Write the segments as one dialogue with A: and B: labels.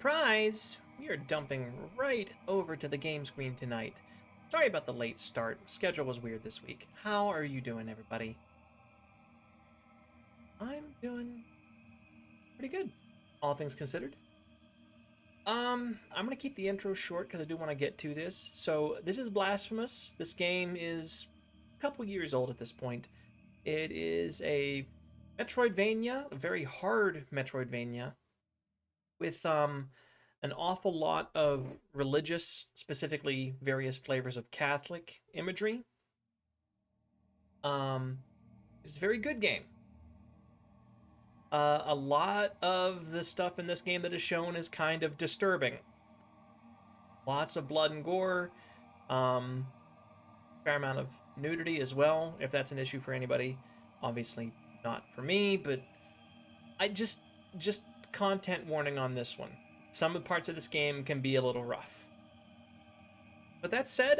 A: Surprise! We are dumping right over to the game screen tonight. Sorry about the late start. Schedule was weird this week. How are you doing, everybody? I'm doing pretty good, all things considered. I'm gonna keep the intro short because I do want to get to this. So this is Blasphemous. This game is a couple years old at this point. It is a Metroidvania, a very hard Metroidvania, with an awful lot of religious, specifically various flavors of Catholic imagery. Um, it's a very good game. A lot of the stuff in this game that is shown is kind of disturbing. Lots of blood and gore. Fair amount of nudity as well, if that's an issue for anybody. Obviously not for me, but I just content warning on this one. Some of the parts of this game can be a little rough. But that said,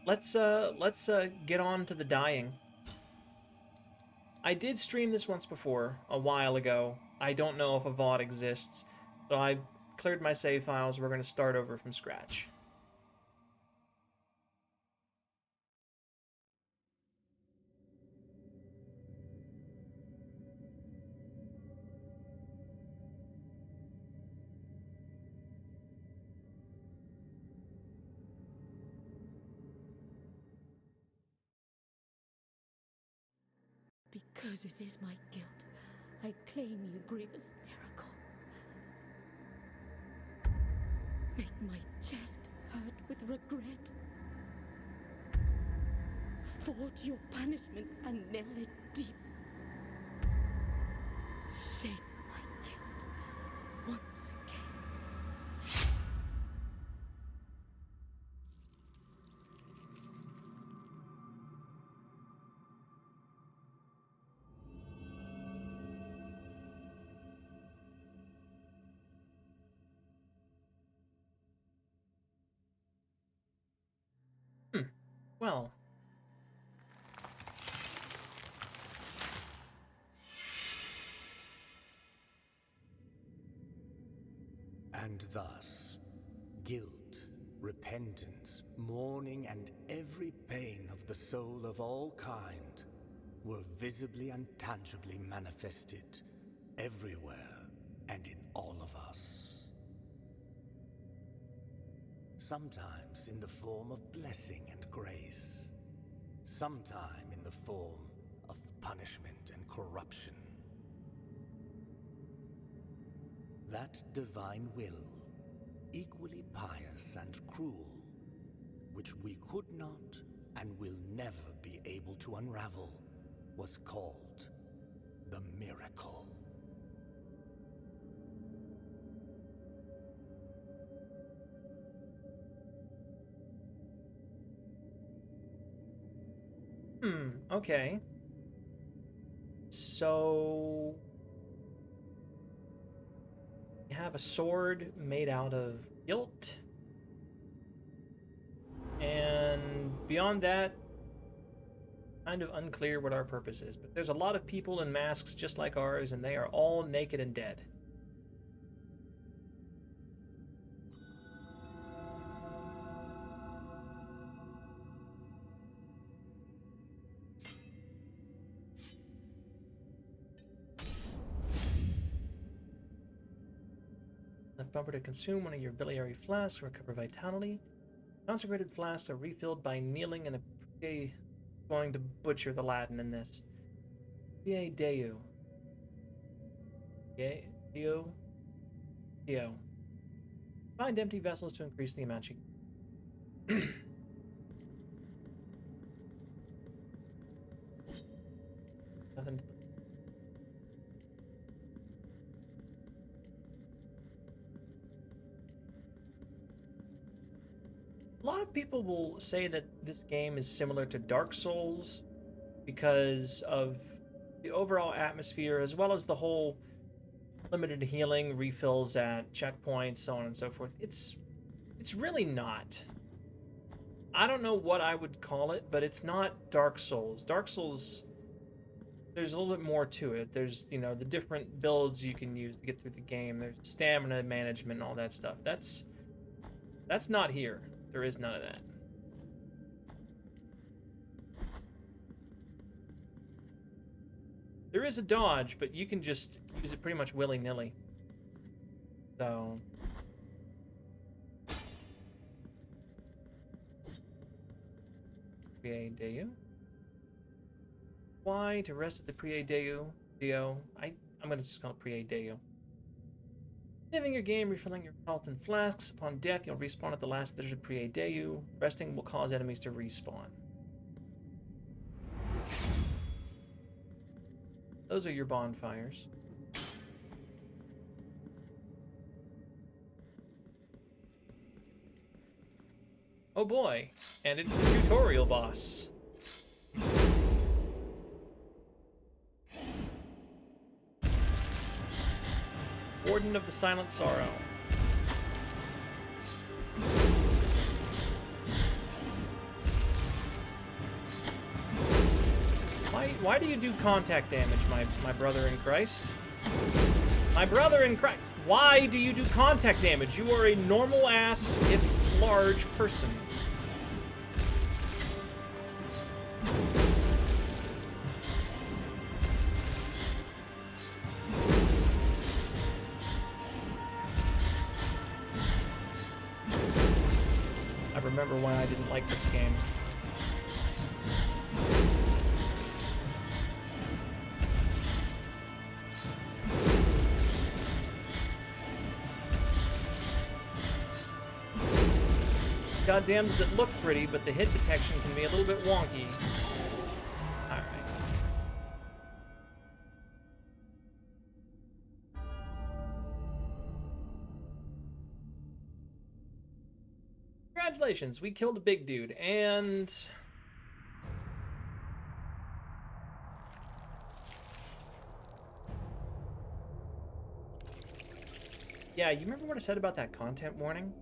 A: let's get on to the dying. I did stream this once before, a while ago. I don't know if a VOD exists, so I cleared my save files. We're going to start over from scratch.
B: Because it is my guilt, I claim your grievous miracle. Make my chest hurt with regret. Forge your punishment and nail it deep. Shape my guilt once again.
A: Well,
C: and thus, guilt, repentance, mourning, and every pain of the soul of all kind were visibly and tangibly manifested everywhere and in all of us. Sometimes in the form of blessing and grace, sometime in the form of punishment and corruption. That divine will, equally pious and cruel, which we could not and will never be able to unravel, was called the miracle.
A: Okay. So you have a sword made out of guilt. And beyond that, kind of unclear what our purpose is. But there's a lot of people in masks just like ours, and they are all naked and dead. Left bumper to consume one of your biliary flasks, recover vitality. Consecrated flasks are refilled by kneeling in a prie. Going to butcher the Latin in this. Prie Deu. Deo. Deo. Find empty vessels to increase the amount you. Nothing. A lot of people will say that this game is similar to Dark Souls because of the overall atmosphere, as well as the whole limited healing, refills at checkpoints, so on and so forth. It's really not. I don't know what I would call it, but it's not Dark Souls. Dark Souls there's a little bit more to it. There's, you know, the different builds you can use to get through the game. There's stamina management and all that stuff. That's not here. There is none of that. There is a dodge, but you can just use it pretty much willy-nilly. So... Priaideu. Why to rest at the Priaideu? I'm gonna just call it Priaideu. Saving your game, refilling your health in flasks. Upon death, you'll respawn at the last village of Priaideu. Resting will cause enemies to respawn. Those are your bonfires. Oh boy, and it's the tutorial boss. Warden of the Silent Sorrow. Why do you do contact damage, my brother in Christ? My brother in Christ. Why do you do contact damage? You are a normal ass, if large, person. I remember when I didn't like this game. Goddamn, does it look pretty, but the hit detection can be a little bit wonky. Alright. Congratulations, we killed a big dude, and... Yeah, you remember what I said about that content warning?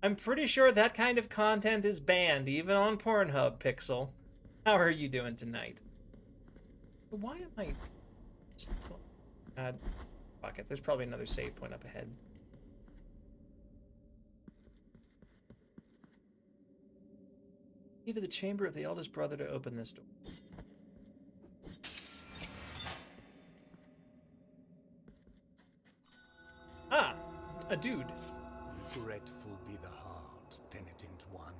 A: I'm pretty sure that kind of content is banned, even on Pornhub, Pixel. How are you doing tonight? Why am I... fuck it, there's probably another save point up ahead. Key to the chamber of the eldest brother to open this door. Ah! A dude.
C: Regretful be the heart, penitent one.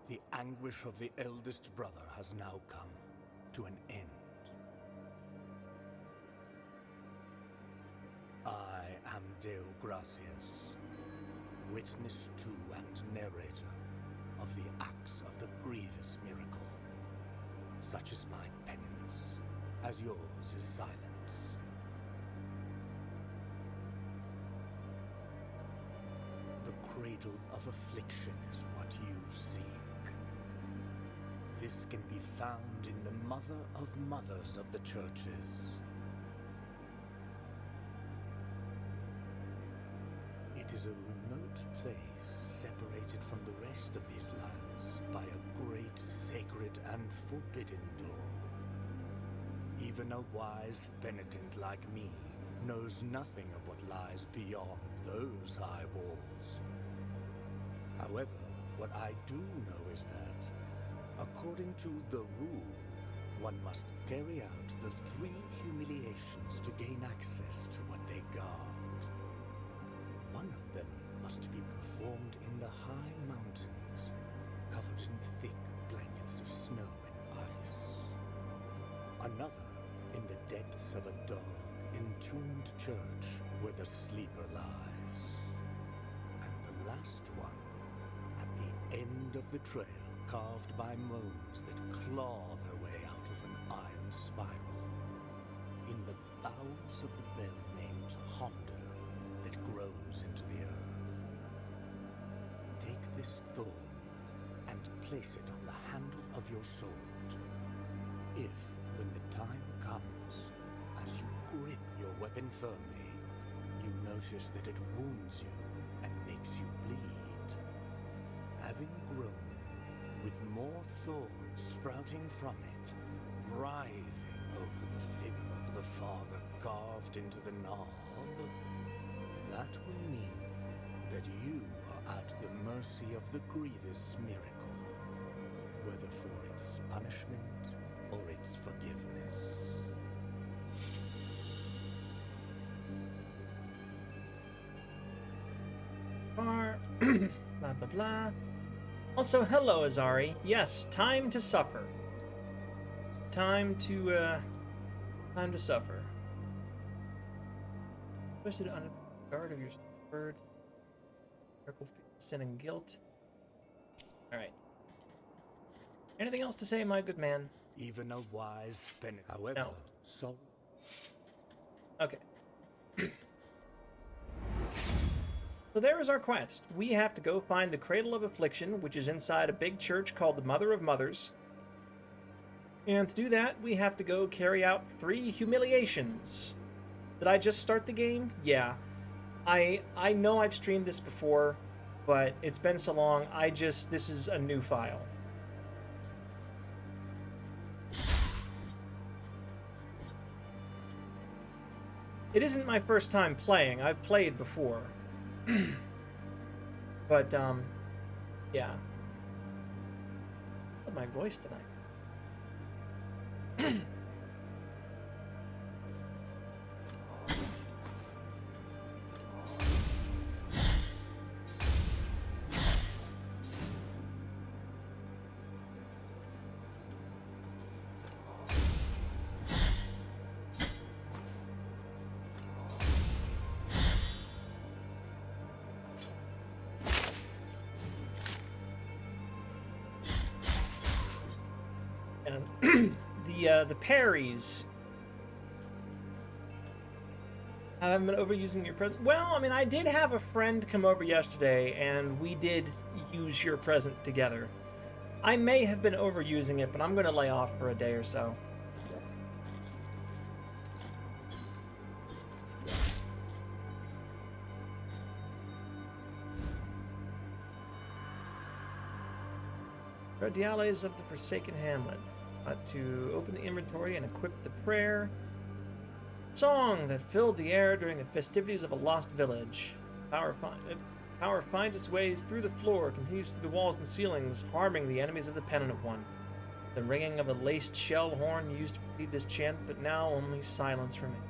C: The anguish of the eldest brother has now come to an end. I am Deo Gracias, witness to and narrator of the acts of the grievous miracle. Such is my penance, as yours is silence. The cradle of affliction is what you seek. This can be found in the mother of mothers of the churches. It is a remote place separated from the rest of these lands by a great sacred and forbidden door. Even a wise penitent like me knows nothing of what lies beyond those high walls. However, what I do know is that, according to the rule, one must carry out the 3 humiliations to gain access to what they guard. One of them must be performed in the high mountains, covered in thick blankets of snow and ice. Another in the depths of a dark, entombed church where the sleeper lies. And the last one at the end of the trail, carved by gnomes that claw their way out of an iron spiral, in the bowels of the bell named Hondo that grows into the earth. Take this thorn and place it on the handle of your sword. If, when the time comes, as you grip your weapon firmly, you notice that it wounds you and makes you bleed. Having grown, with more thorns sprouting from it, writhing over the figure of the father carved into the knob, that will mean that you are at the mercy of the grievous miracle, whether for its punishment or its forgiveness.
A: Blah blah blah. Also, hello Azari. Yes, time to suffer. Time to suffer. Twisted under the guard of your word. Miracle, sin, and guilt. Alright. Anything else to say, my good man?
C: Even a wise penitent. However,
A: No.
C: so.
A: Okay. So there is our quest. We have to go find the Cradle of Affliction, which is inside a big church called the Mother of Mothers. And to do that, we have to go carry out 3 humiliations. Did I just start the game? Yeah. I know I've streamed this before, but it's been so long, this is a new file. It isn't my first time playing. I've played before. But, yeah. I love my voice tonight. The parries. I haven't been overusing your present. Well, I mean, I did have a friend come over yesterday, and we did use your present together. I may have been overusing it, but I'm going to lay off for a day or so. Radiales of the Forsaken Hamlet. To open the inventory and equip the prayer song that filled the air during the festivities of a lost village. Power finds its ways through the floor, continues through the walls and ceilings, harming the enemies of the penitent one. The ringing of a laced shell horn used to repeat this chant, but now only silence remains.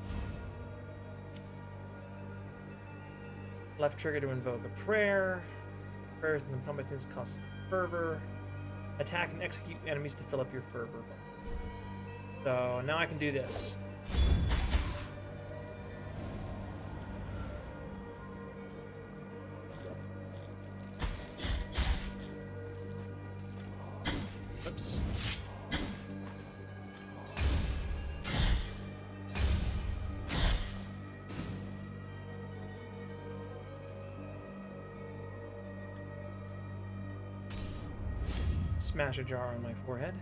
A: Left trigger to invoke a prayer. Prayers and some combatants cost fervor. Attack and execute enemies to fill up your fervor. So now I can do this. Oops. Smash a jar on my forehead.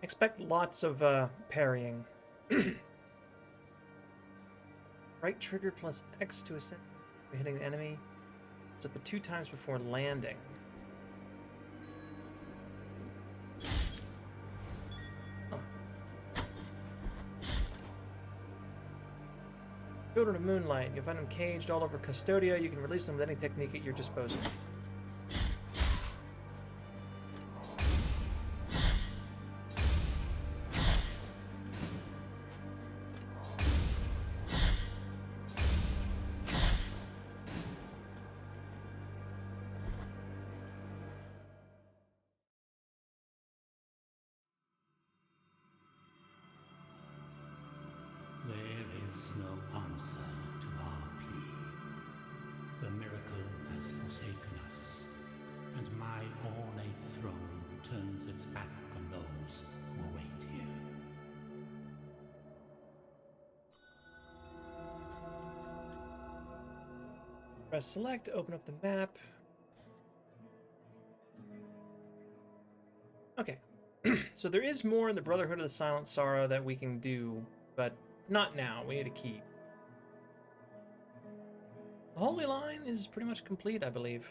A: Expect lots of parrying. Right trigger plus X to ascend. Hitting the enemy. It's up to 2 times before landing. Children of Moonlight. You'll find them caged all over Custodia. You can release them with any technique at your disposal. Press select to open up the map. Okay. So there is more in the Brotherhood of the Silent Sorrow that we can do, but not now. We need a key. The Holy Line is pretty much complete, I believe.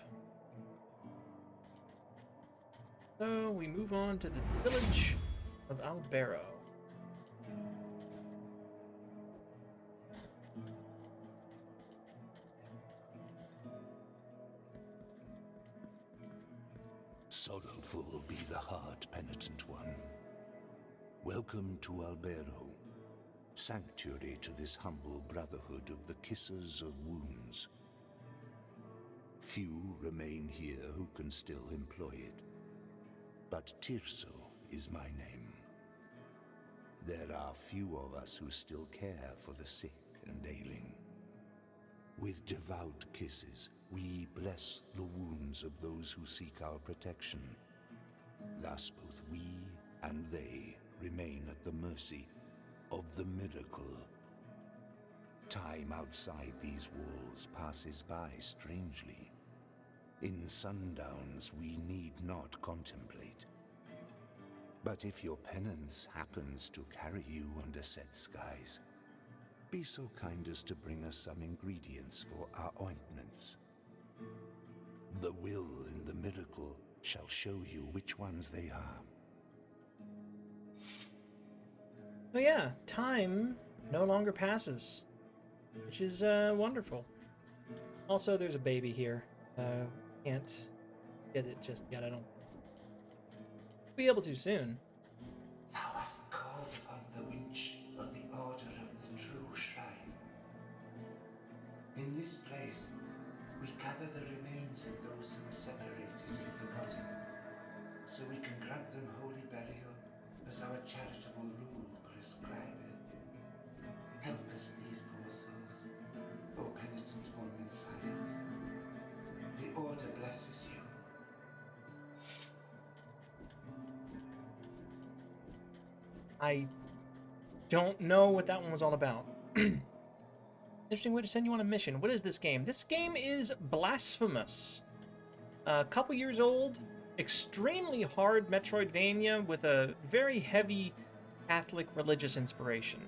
A: So we move on to the village of Albero.
C: Sorrowful be the heart, penitent one. Welcome to Albero, sanctuary to this humble brotherhood of the Kissers of Wounds. Few remain here who can still employ it, but Tirso is my name. There are few of us who still care for the sick and ailing. With devout kisses, we bless the wounds of those who seek our protection. Thus both we and they remain at the mercy of the miracle. Time outside these walls passes by strangely. In sundowns we need not contemplate. But if your penance happens to carry you under set skies, be so kind as to bring us some ingredients for our ointments. The will in the miracle shall show you which ones they are.
A: Oh yeah, time no longer passes, which is wonderful. Also, there's a baby here. Can't get it just yet, I don't. Be able to soon.
C: Thou hast called upon the winch of the Order of the True Shrine. In this place, we gather the remains of those who were separated and forgotten, so we can grant them holy burial as our charitable rule prescribeth. Help us, these poor souls, O penitent one in silence. The Order blesses you.
A: I don't know what that one was all about. Interesting way to send you on a mission. What is this game? This game is Blasphemous. A couple years old, extremely hard Metroidvania with a very heavy Catholic religious inspiration.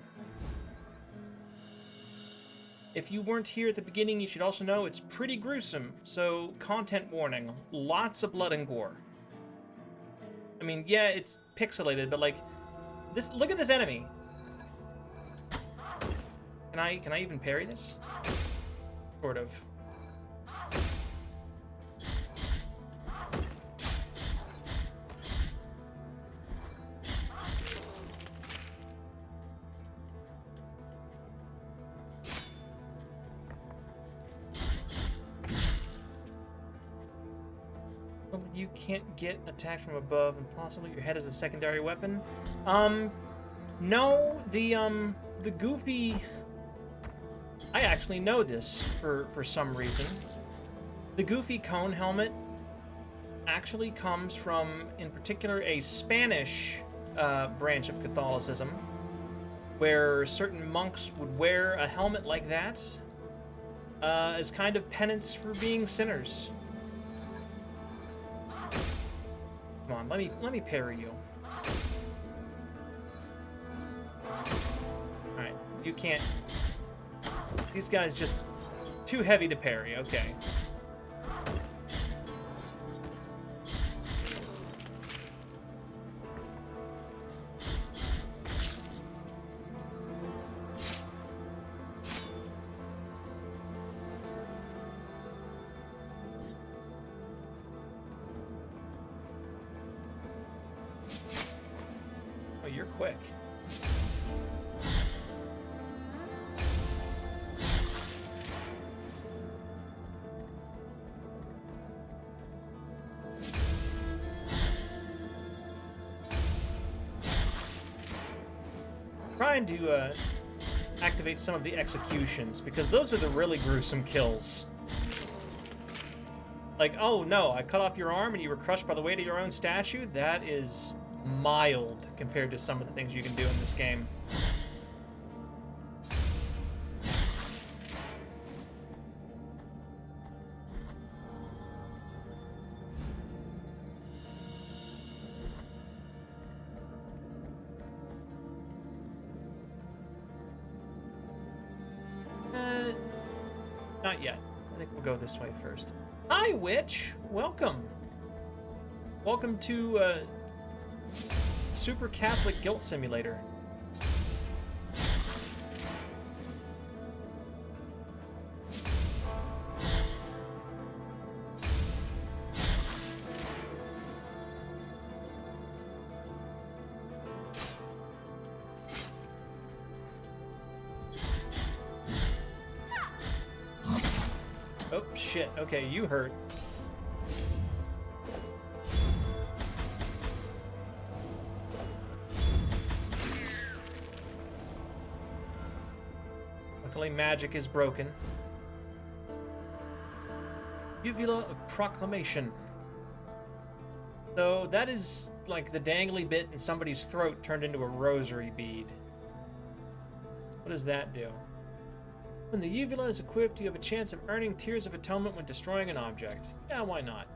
A: If you weren't here at the beginning, you should also know it's pretty gruesome, so content warning, lots of blood and gore. I mean, yeah, it's pixelated, but like, this, look at this enemy. Can I even parry this? Sort of. You can't get attacked from above, and possibly your head is a secondary weapon. No, the goofy. I actually know this for some reason. The goofy cone helmet actually comes from, in particular, a Spanish branch of Catholicism, where certain monks would wear a helmet like that as kind of penance for being sinners. Come on, let me parry you. Alright, you can't. These guys just too heavy to parry, okay. Oh, you're quick. Trying to activate some of the executions, because those are the really gruesome kills. Like, oh no, I cut off your arm and you were crushed by the weight of your own statue? That is mild compared to some of the things you can do in this game. not yet. I think we'll go this way first. Hi, witch. Welcome. Welcome to Super Catholic Guilt Simulator. Oh, shit. Okay, you hurt. Luckily, magic is broken. Uvula of Proclamation. So that is like the dangly bit in somebody's throat turned into a rosary bead. What does that do? When the uvula is equipped, you have a chance of earning Tears of Atonement when destroying an object. Yeah, why not?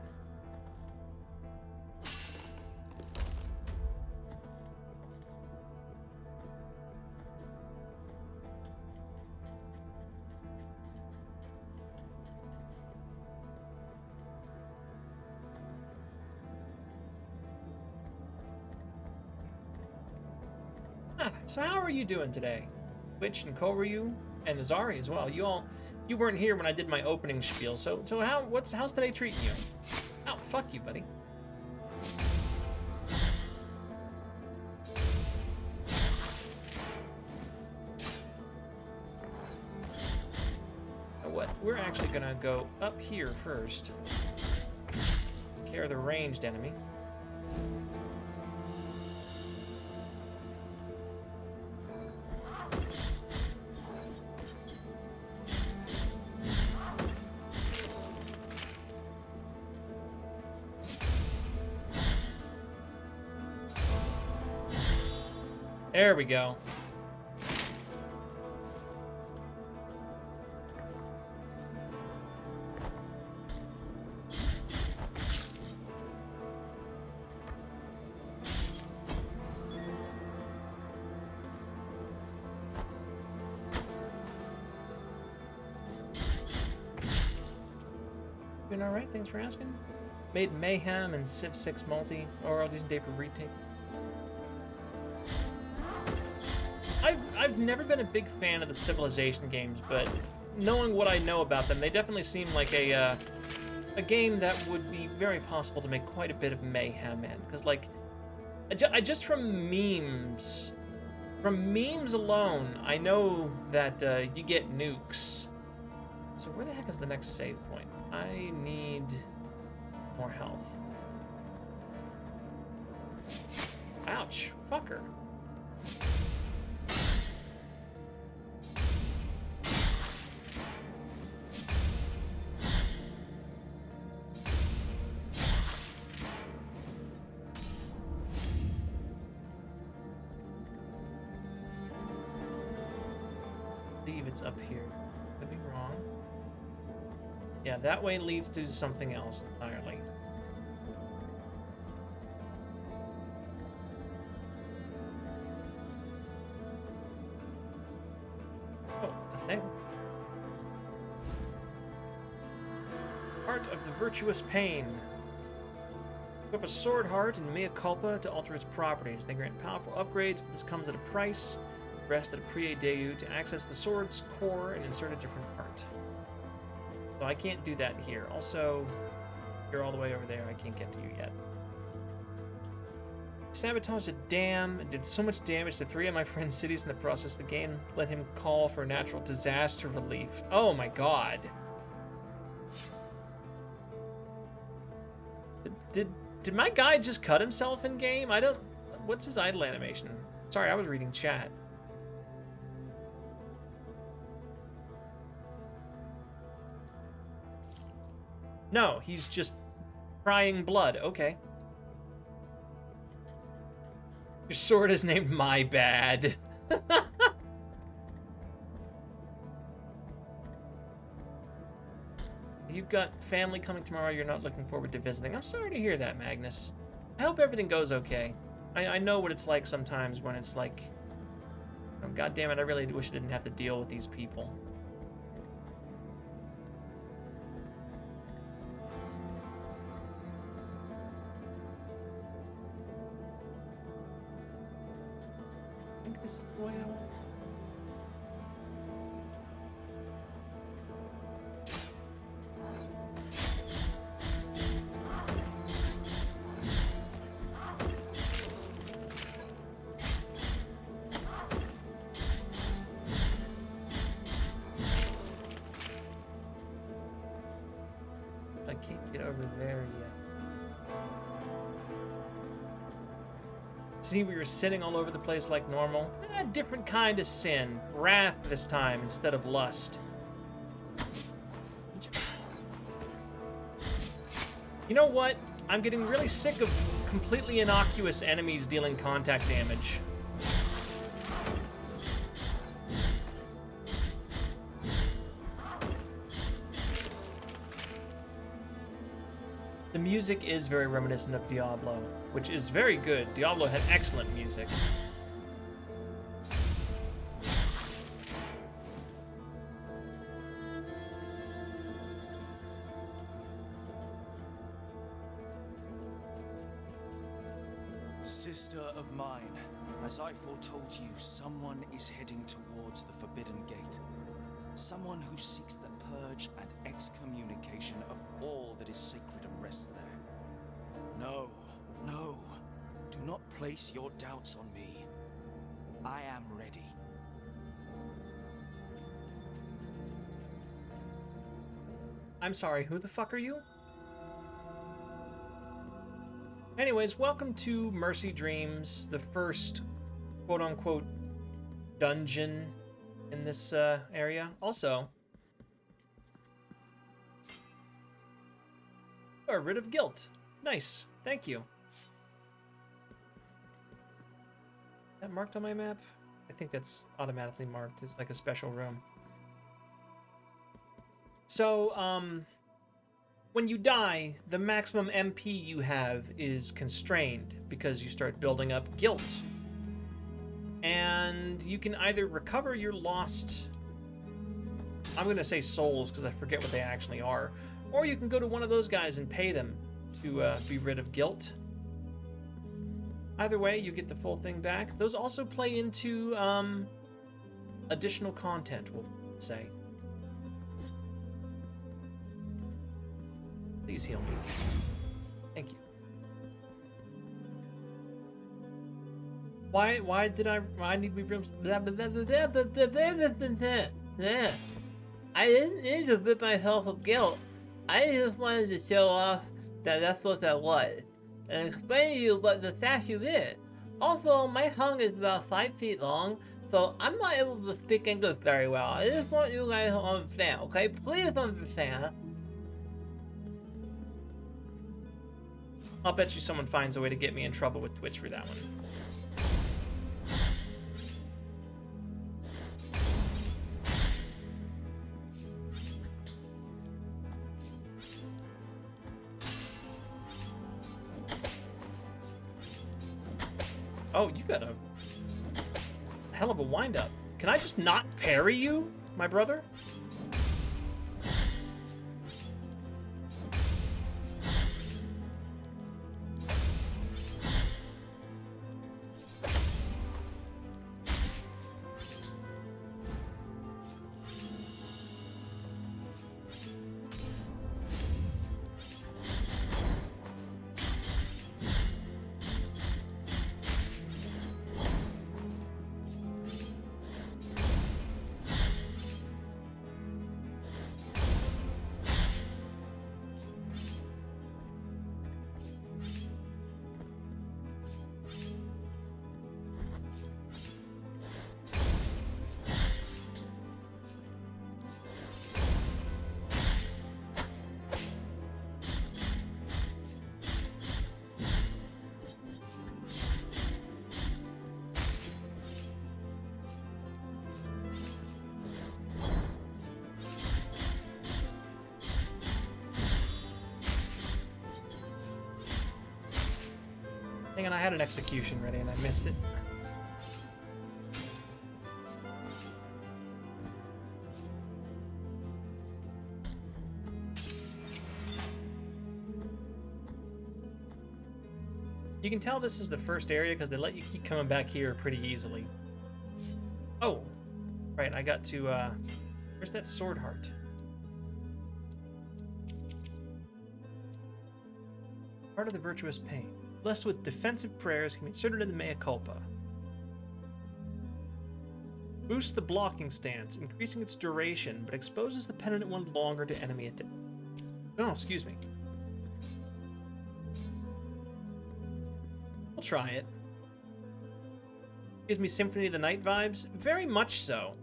A: So how are you doing today? Witch and Koryu and Azari as well. You weren't here when I did my opening spiel. So how's today treating you? Oh, fuck you, buddy. What? We're actually gonna go up here first. Take care of the ranged enemy. There we go. Doing all right, thanks for asking. Made Mayhem and Civ 6 multi, or I'll just day for retake. I've never been a big fan of the Civilization games, but knowing what I know about them, they definitely seem like a game that would be very possible to make quite a bit of mayhem in. Because, like, just from memes alone, I know that you get nukes. So where the heck is the next save point? I need more health. Ouch, fucker. It's up here. Could be wrong. Yeah, that way leads to something else entirely. Oh, a thing. Heart of the Virtuous Pain. Equip a sword heart and mea culpa to alter its properties. They grant powerful upgrades, but this comes at a price. Rest at a Prie Deu to access the sword's core and insert a different part. So I can't do that here. Also, you're all the way over there. I can't get to you yet. Sabotaged a dam and did so much damage to 3 of my friend's cities in the process. The game let him call for natural disaster relief. Oh my god. Did my guy just cut himself in game? I don't... What's his idle animation? Sorry, I was reading chat. No, he's just crying blood. Okay. Your sword is named My Bad. You've got family coming tomorrow you're not looking forward to visiting. I'm sorry to hear that, Magnus. I hope everything goes okay. I know what it's like sometimes when it's like, oh, God damn it, I really wish I didn't have to deal with these people. This is the way I want. I can't get over there yet. See, we were sinning all over the place like normal. A different kind of sin. Wrath this time instead of lust. You know what? I'm getting really sick of completely innocuous enemies dealing contact damage. The music is very reminiscent of Diablo, which is very good. Diablo had excellent music.
D: Sister of mine, as I foretold you, someone is heading towards the Forbidden Gate. Someone who seeks the purge and excommunication of all that is sacred and rests there. No, no, do not place your doubts on me. I am ready.
A: I'm sorry, who the fuck are you? Anyways, welcome to Mercy Dreams, the first quote-unquote dungeon in this area. Also, you are rid of guilt. Nice, thank you. Is that marked on my map? I think that's automatically marked. It's like a special room. So, when you die, the maximum MP you have is constrained because you start building up guilt. And you can either recover your lost, I'm going to say souls because I forget what they actually are, or you can go to one of those guys and pay them to be rid of guilt. Either way, you get the full thing back. Those also play into additional content, we'll say. Please heal me. Thank you. Why did I need me brim? I didn't need to rid myself of guilt. I just wanted to show off that that's what that was, and explain to you what the statue is. Also, my tongue is about 5 feet long, so I'm not able to speak English very well. I just want you guys to understand, okay? Please understand. I'll bet you someone finds a way to get me in trouble with Twitch for that one. Oh, you got a hell of a wind-up. Can I just not parry you, my brother? Hang on, I had an execution ready and I missed it. You can tell this is the first area because they let you keep coming back here pretty easily. right, I got to, where's that sword heart? Heart of the virtuous pain. Blessed with defensive prayers, can be inserted in the mea culpa. Boosts the blocking stance, increasing its duration, but exposes the penitent one longer to enemy attack. Oh, excuse me. I'll try it. Gives me Symphony of the Night vibes? Very much so.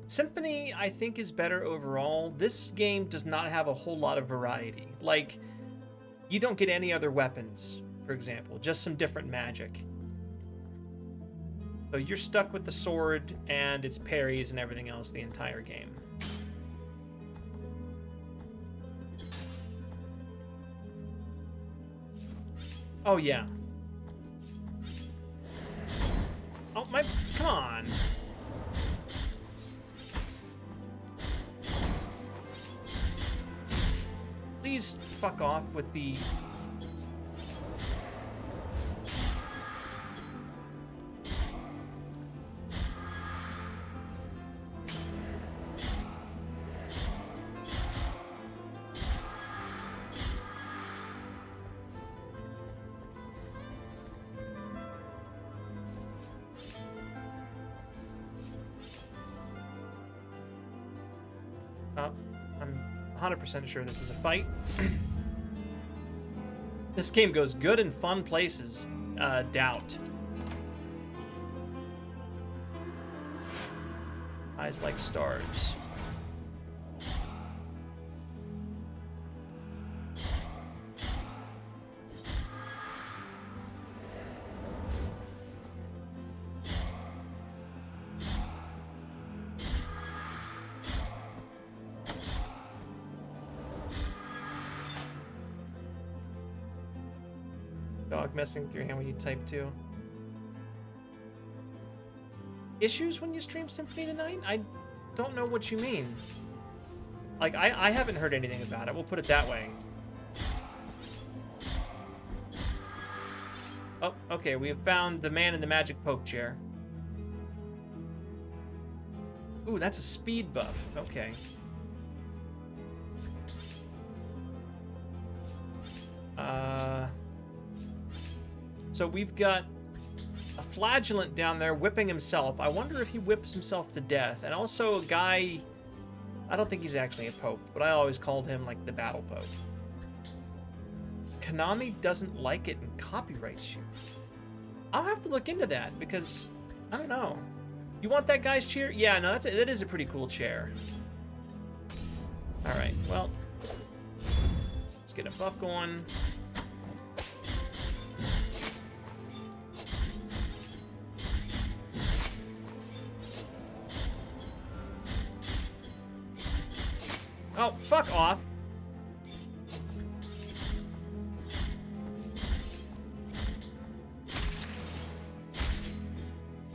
A: Symphony, I think, is better overall. This game does not have a whole lot of variety. Like, you don't get any other weapons, for example, just some different magic. So you're stuck with the sword and its parries and everything else the entire game. Oh, yeah. Oh, my... Come on. Please fuck off with the... I'm 100% sure this is a fight. This game goes good in fun places. Doubt. Eyes like stars. Dog messing with your hand when you type too. Issues when you stream Symphony of the Night? I don't know what you mean. Like, I haven't heard anything about it. We'll put it that way. Oh, okay. We have found the man in the magic poke chair. Ooh, that's a speed buff. Okay. So we've got a flagellant down there whipping himself. I wonder if he whips himself to death. And also a guy, I don't think he's actually a pope, but I always called him like the battle pope. Konami doesn't like it and copyrights you. I'll have to look into that because, I don't know. You want that guy's chair? Yeah, no, that is a pretty cool chair. All right, well, let's get a buff going. Oh, fuck off.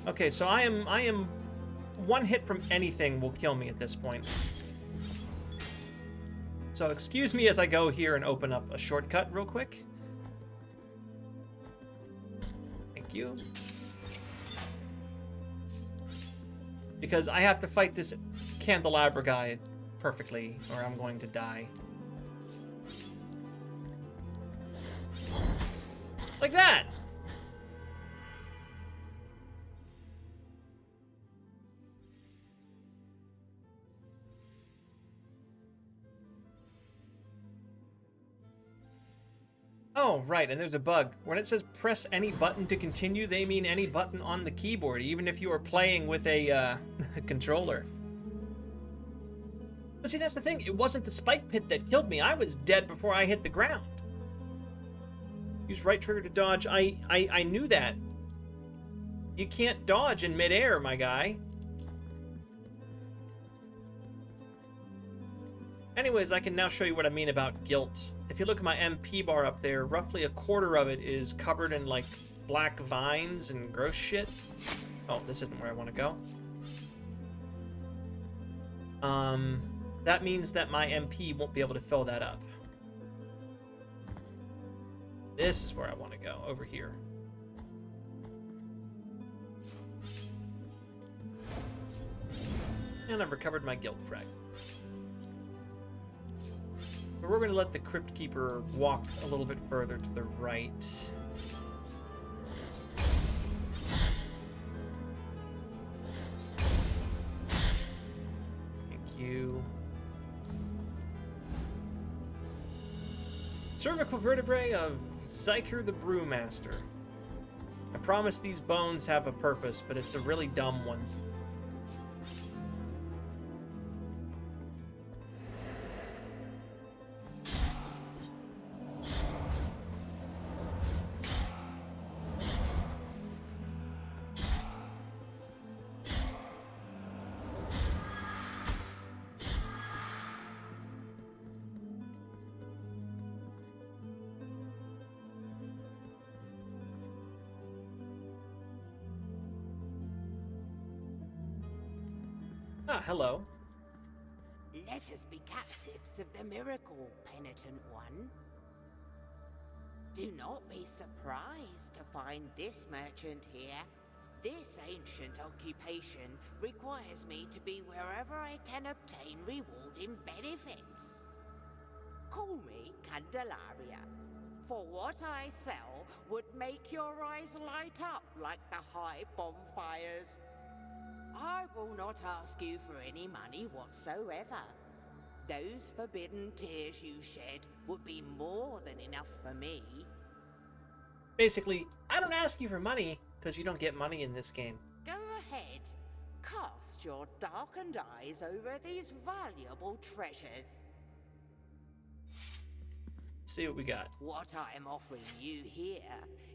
A: Okay, so I am one hit from anything will kill me at this point. So excuse me as I go here and open up a shortcut real quick. Thank you. Because I have to fight this candelabra guy perfectly, or I'm going to die. Like that! Oh, right, and there's a bug. When it says press any button to continue, they mean any button on the keyboard, even if you are playing with a controller. But see, that's the thing. It wasn't the spike pit that killed me. I was dead before I hit the ground. Use right trigger to dodge. I knew that. You can't dodge in midair, my guy. Anyways, I can now show you what I mean about guilt. If you look at my MP bar up there, roughly a quarter of it is covered in, like, black vines and gross shit. Oh, this isn't where I want to go. That means that my MP won't be able to fill that up. This is where I want to go, over here. And I've recovered my guild frag. But we're going to let the Crypt Keeper walk a little bit further to the right. Thank you. Cervical vertebrae of Zyker the Brewmaster. I promise these bones have a purpose, but it's a really dumb one. Ah, hello.
E: Let us be captives of the miracle, penitent one. Do not be surprised to find this merchant here. This ancient occupation requires me to be wherever I can obtain rewarding benefits. Call me Candelaria, for what I sell would make your eyes light up like the high bonfires. I will not ask you for any money whatsoever. Those forbidden tears you shed would be more than enough for me.
A: Basically, I don't ask you for money, because you don't get money in this game.
E: Go ahead. Cast your darkened eyes over these valuable treasures.
A: Let's see what we got.
E: What I am offering you here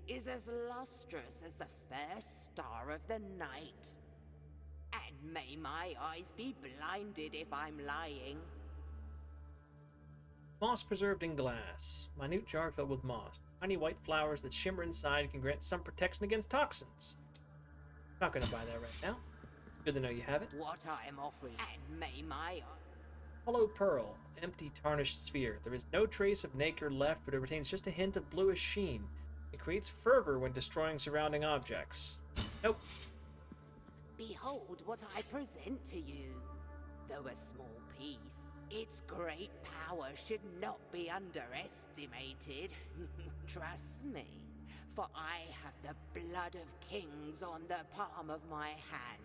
E: is as lustrous as the first star of the night. And may my eyes be blinded if I'm lying.
A: Moss preserved in glass. Minute jar filled with moss. Tiny white flowers that shimmer inside can grant some protection against toxins. Not gonna buy that right now. Good to know you have it.
E: What I am offering, and may my...
A: Hollow pearl. Empty tarnished sphere. There is no trace of nacre left, but it retains just a hint of bluish sheen. It creates fervor when destroying surrounding objects. Nope.
E: Behold what I present to you. Though a small piece, its great power should not be underestimated. Trust me, for I have the blood of kings on the palm of my hand.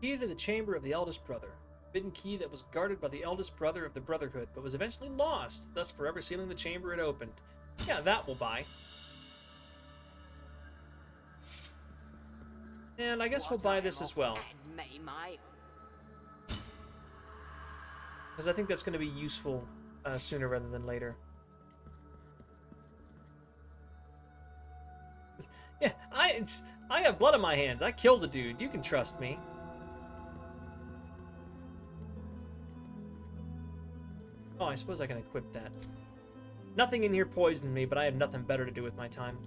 A: Key to the chamber of the eldest brother. Forbidden key that was guarded by the eldest brother of the Brotherhood, but was eventually lost, thus forever sealing the chamber it opened. Yeah, that will buy. And I guess we'll buy this as well. Because I think that's going to be useful sooner rather than later. Yeah, I have blood on my hands. I killed a dude. You can trust me. Oh, I suppose I can equip that. Nothing in here poisons me, but I have nothing better to do with my time.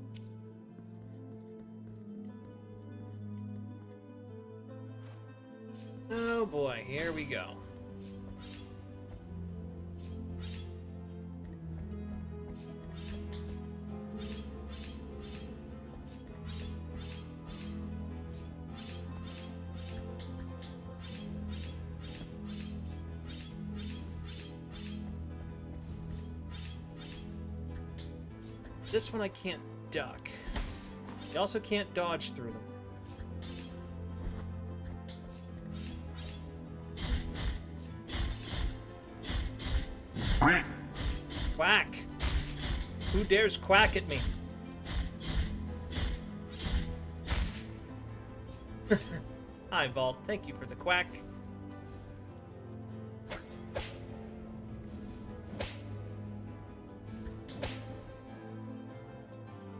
A: Oh boy, here we go. This one I can't duck. You also can't dodge through them. Quack! Who dares quack at me? Hi, Vault. Thank you for the quack.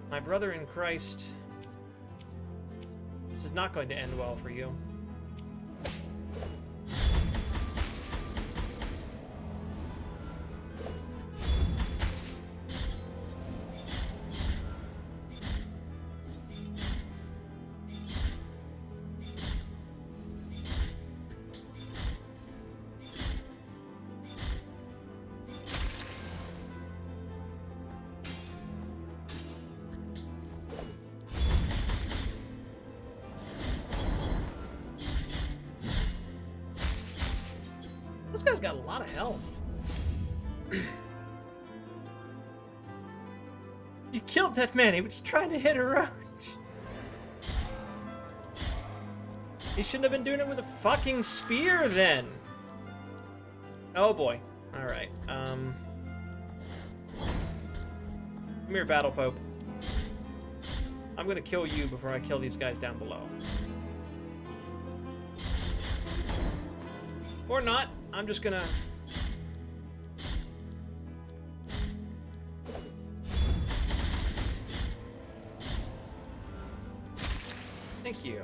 A: My brother in Christ, this is not going to end well for you. guy's got a lot of health. You killed that man. He was trying to hit her out. He shouldn't have been doing it with a fucking spear then. Oh boy. Alright. Come here, Battle Pope. I'm gonna kill you before I kill these guys down below. Or not. I'm just gonna... Thank you.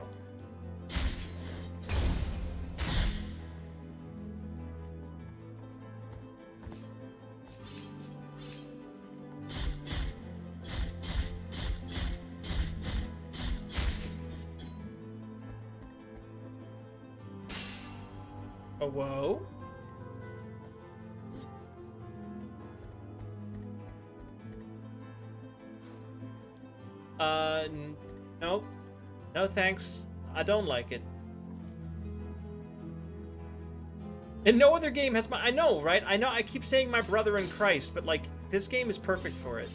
A: Oh, whoa. No. No, thanks. I don't like it. And no other game has my... I know, right? I know I keep saying my brother in Christ, but, like, this game is perfect for it.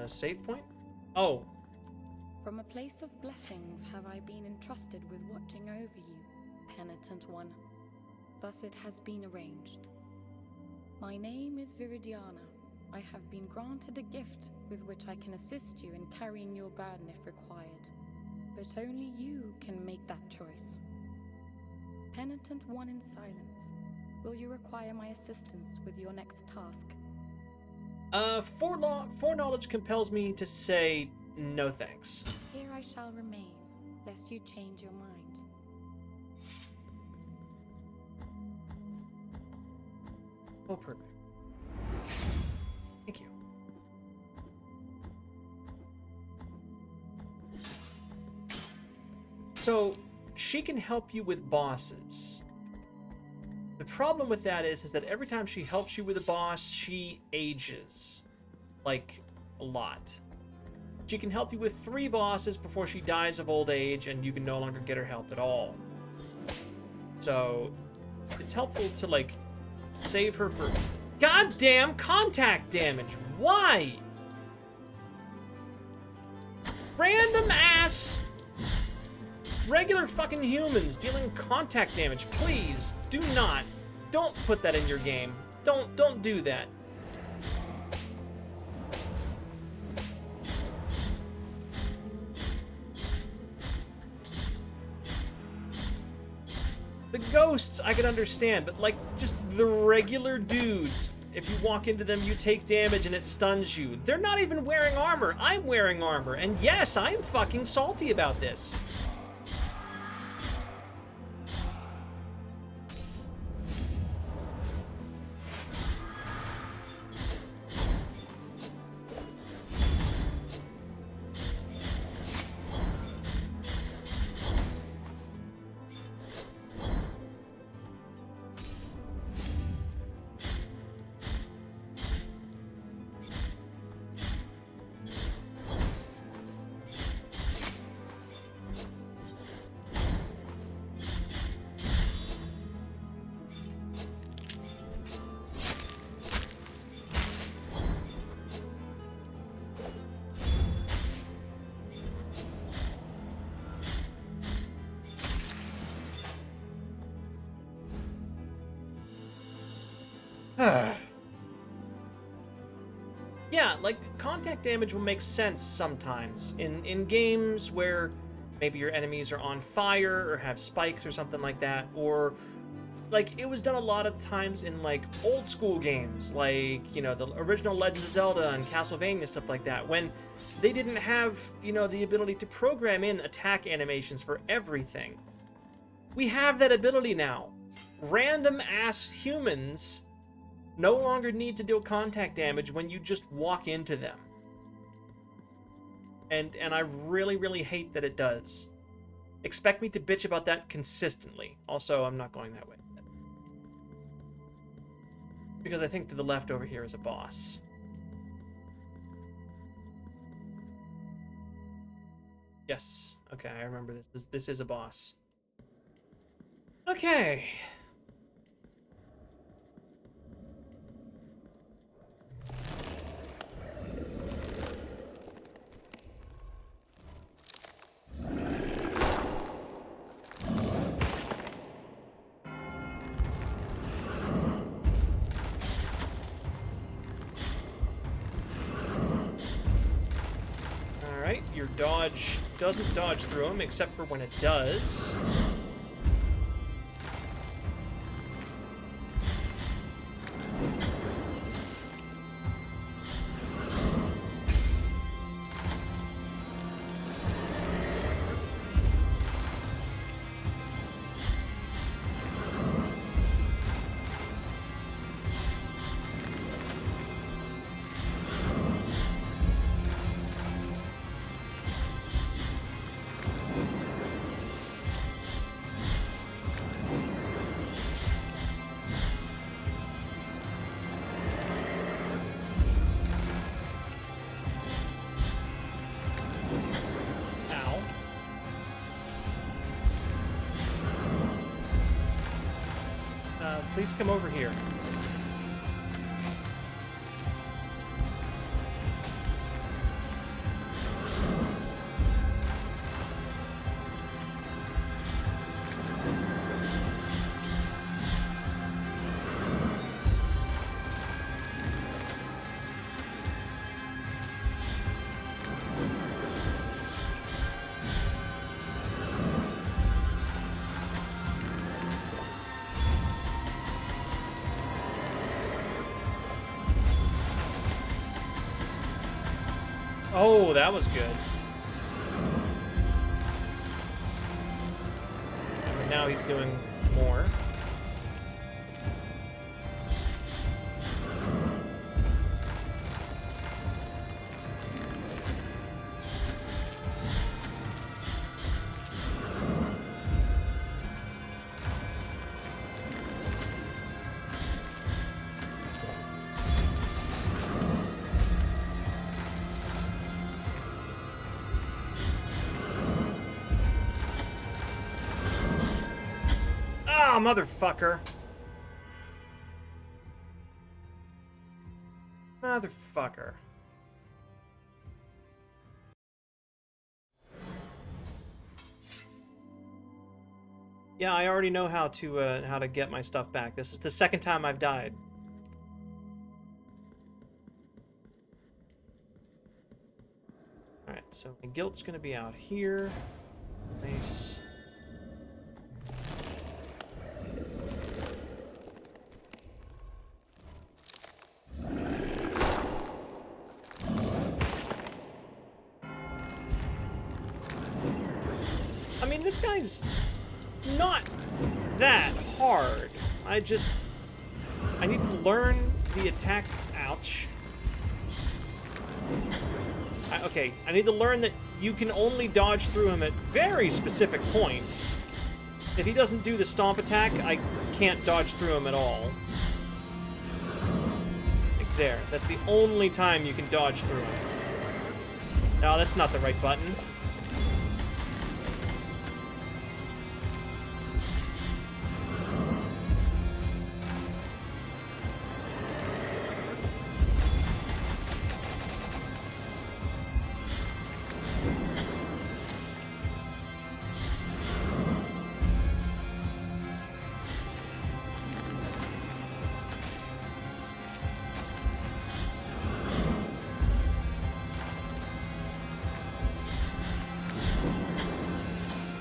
A: Save point? Oh.
B: From a place of blessings have I been entrusted with watching over you, penitent one. Thus it has been arranged. My name is Viridiana. I have been granted a gift with which I can assist you in carrying your burden if required. But only you can make that choice. Penitent one in silence, will you require my assistance with your next task?
A: Foreknowledge compels me to say no thanks.
B: Here I shall remain, lest you change your mind.
A: Oh, perfect. Thank you. So, she can help you with bosses. The problem with that is that every time she helps you with a boss, she ages. Like, a lot. She can help you with 3 bosses before she dies of old age, and you can no longer get her help at all. So, it's helpful to, like, save her for goddamn contact damage. Why? Random ass regular fucking humans dealing contact damage. Please do not. Don't put that in your game. Don't do that. The ghosts I can understand, but like just the regular dudes, if you walk into them, you take damage and it stuns you. They're not even wearing armor. I'm wearing armor. And yes, I'm fucking salty about this. Yeah, like, contact damage will make sense sometimes. In games where maybe your enemies are on fire or have spikes or something like that, or, like, it was done a lot of times in, like, old school games, like, you know, the original Legend of Zelda and Castlevania, stuff like that, when they didn't have, you know, the ability to program in attack animations for everything. We have that ability now. Random-ass humans no longer need to deal contact damage when you just walk into them. And I really, really hate that it does. Expect me to bitch about that consistently. Also, I'm not going that way. Because I think to the left over here is a boss. Yes. Okay, I remember this. This is a boss. Okay. Alright, your dodge doesn't dodge through him, except for when it does. Ow. Please come over here. Oh, that was good. And now he's doing more. Ah, motherfucker. Motherfucker. Yeah, I already know how to get my stuff back. This is the second time I've died. Alright, so my guilt's gonna be out here. Nice. I mean, this guy's not that hard. I need to learn the attack. Ouch. Okay, I need to learn that you can only dodge through him at very specific points. If he doesn't do the stomp attack, I can't dodge through him at all. Like there. That's the only time you can dodge through him. No, that's not the right button.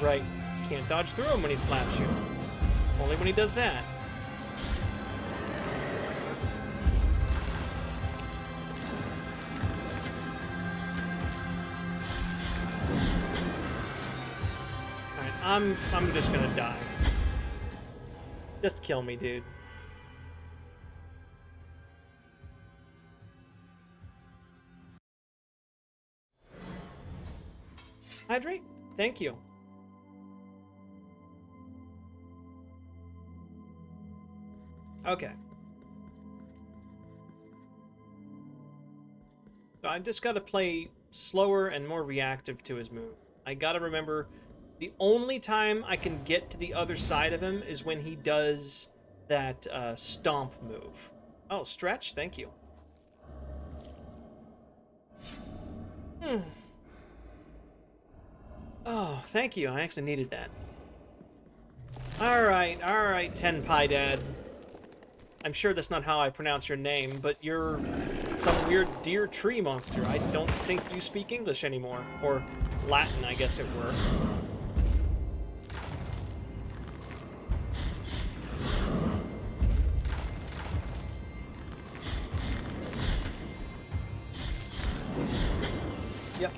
A: Right. You can't dodge through him when he slaps you. Only when he does that. Alright, I'm just gonna die. Just kill me, dude. Hydrate? Thank you. Okay. So I just got to play slower and more reactive to his move. I gotta remember, the only time I can get to the other side of him is when he does that stomp move. Oh, stretch, thank you. Oh, thank you. I actually needed that. All right, Tenpai Dad. I'm sure that's not how I pronounce your name, but you're some weird deer tree monster. I don't think you speak English anymore. Or Latin, I guess it were. Yep.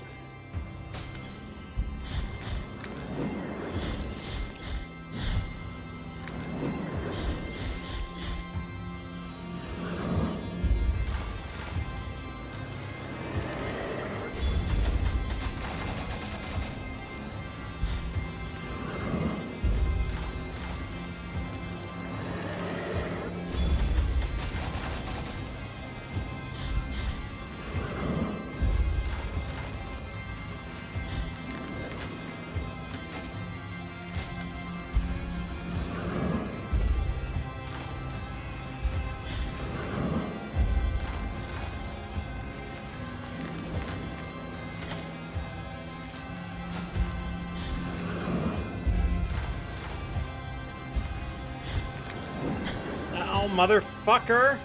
A: Oh, motherfucker!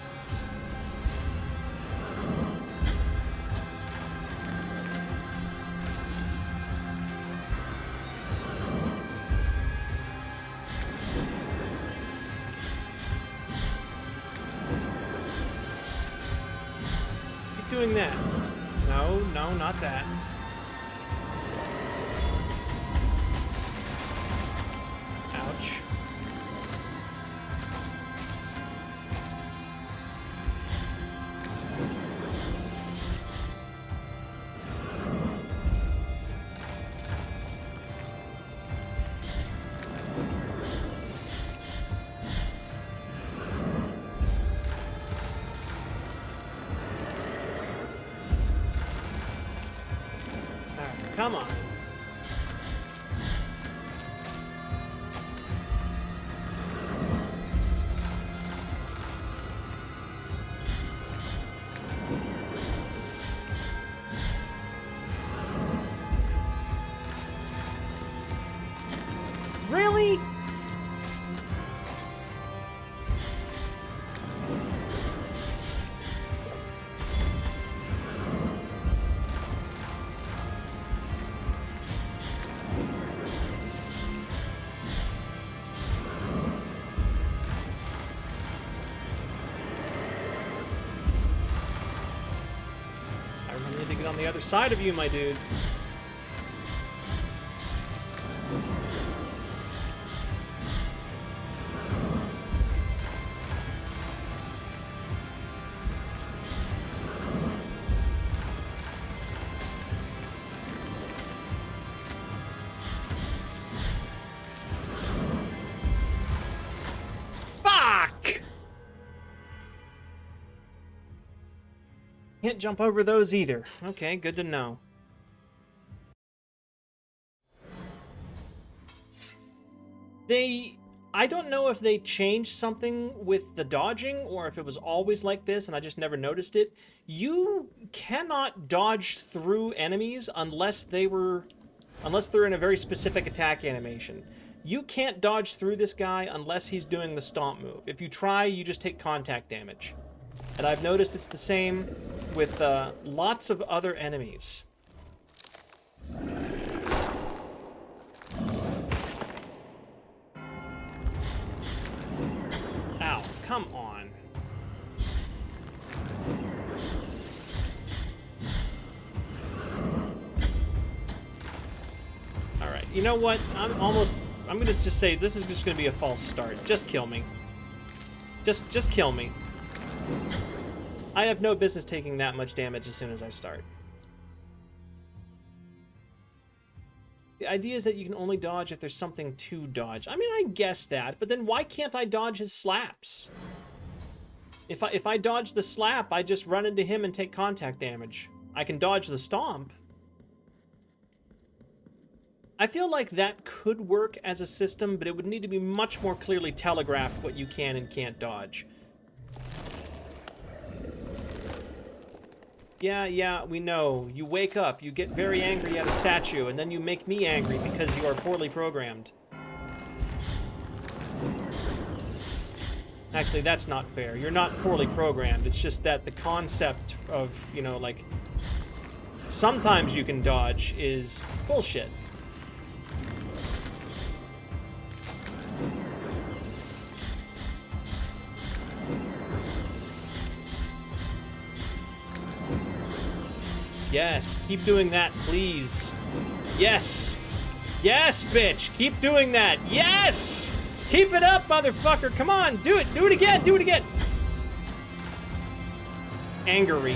A: Keep doing that. No, no, not that. Ouch. Alright, come on. Really? I really need to get on the other side of you, my dude. Fuck! Can't jump over those either. Okay, good to know. I don't know if they changed something with the dodging or if it was always like this and I just never noticed it. You cannot dodge through enemies unless they're in a very specific attack animation. You can't dodge through this guy unless he's doing the stomp move. If you try, you just take contact damage. And I've noticed it's the same with lots of other enemies. Ow, come on. Alright, you know what? I'm gonna just say this is just gonna be a false start. Just kill me. Just kill me. I have no business taking that much damage as soon as I start. The idea is that you can only dodge if there's something to dodge. I mean, I guess that, but then why can't I dodge his slaps? If I dodge the slap, I just run into him and take contact damage. I can dodge the stomp. I feel like that could work as a system, but it would need to be much more clearly telegraphed what you can and can't dodge. Yeah, we know. You wake up, you get very angry at a statue, and then you make me angry because you are poorly programmed. Actually, that's not fair. You're not poorly programmed. It's just that the concept of, you know, like, sometimes you can dodge is bullshit. Yes, keep doing that, please. Yes! Yes, bitch! Keep doing that! Yes! Keep it up, motherfucker! Come on, do it! Do it again! Do it again! Angry.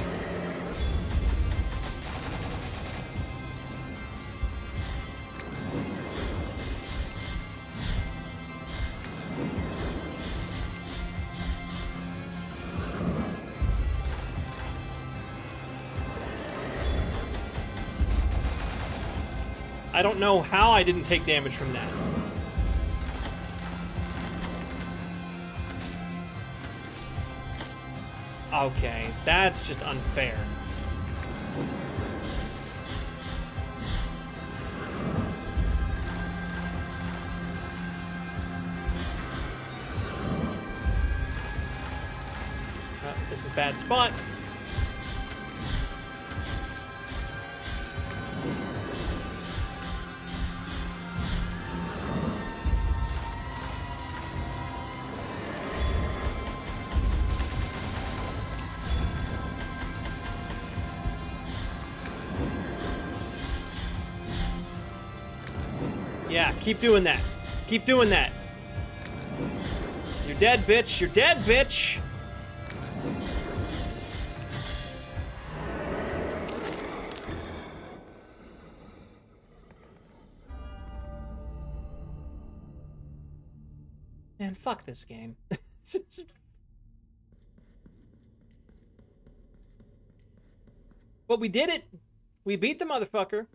A: I don't know how I didn't take damage from that. Okay, that's just unfair. This is a bad spot. Yeah, keep doing that. Keep doing that. You're dead, bitch. You're dead, bitch. Man, fuck this game. But we did it. We beat the motherfucker.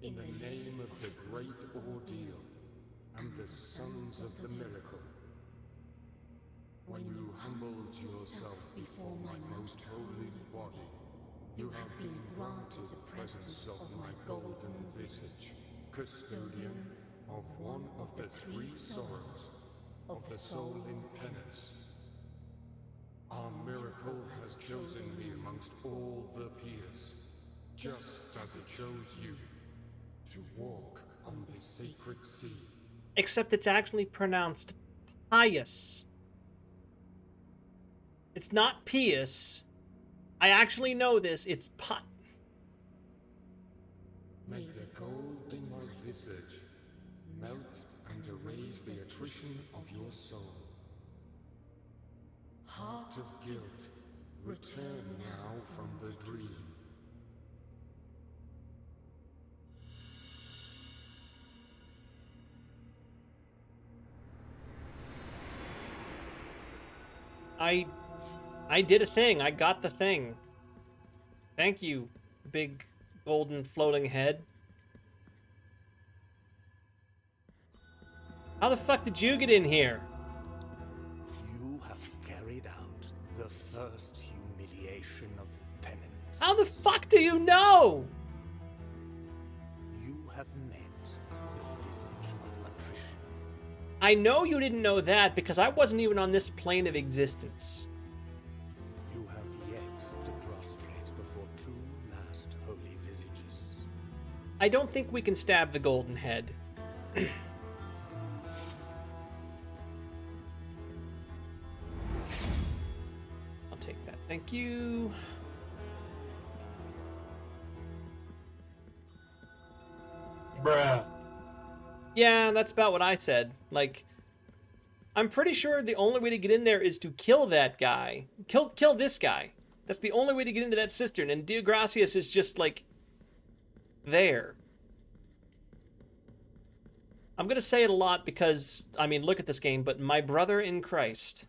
C: In the name of the great ordeal and the sons of the miracle, when you humbled yourself before my most holy body, you have been granted the presence of my golden visage, custodian of one of the three sorrows of the soul in penance. Our miracle has chosen me amongst all the peers, just as it chose you to walk on the sacred sea.
A: Except it's actually pronounced pious. It's not pious. I actually know this. It's
C: May the gold in my visage melt and erase the attrition of your soul. Heart of guilt, return now from the dream.
A: I did a thing. I got the thing. Thank you, big golden floating head. How the fuck did you get in here?
C: You have carried out the first humiliation of penance.
A: How the fuck do you know?
C: You have met the visage of attrition.
A: I know you didn't know that because I wasn't even on this plane of existence.
C: You have yet to prostrate before two last holy visages.
A: I don't think we can stab the golden head. I'll take that. Thank you.
C: Bruh.
A: Yeah, that's about what I said. Like, I'm pretty sure the only way to get in there is to kill that guy. Kill this guy. That's the only way to get into that cistern, and Deo Gracias is just, like, there. I'm gonna say it a lot because, I mean, look at this game, but my brother in Christ.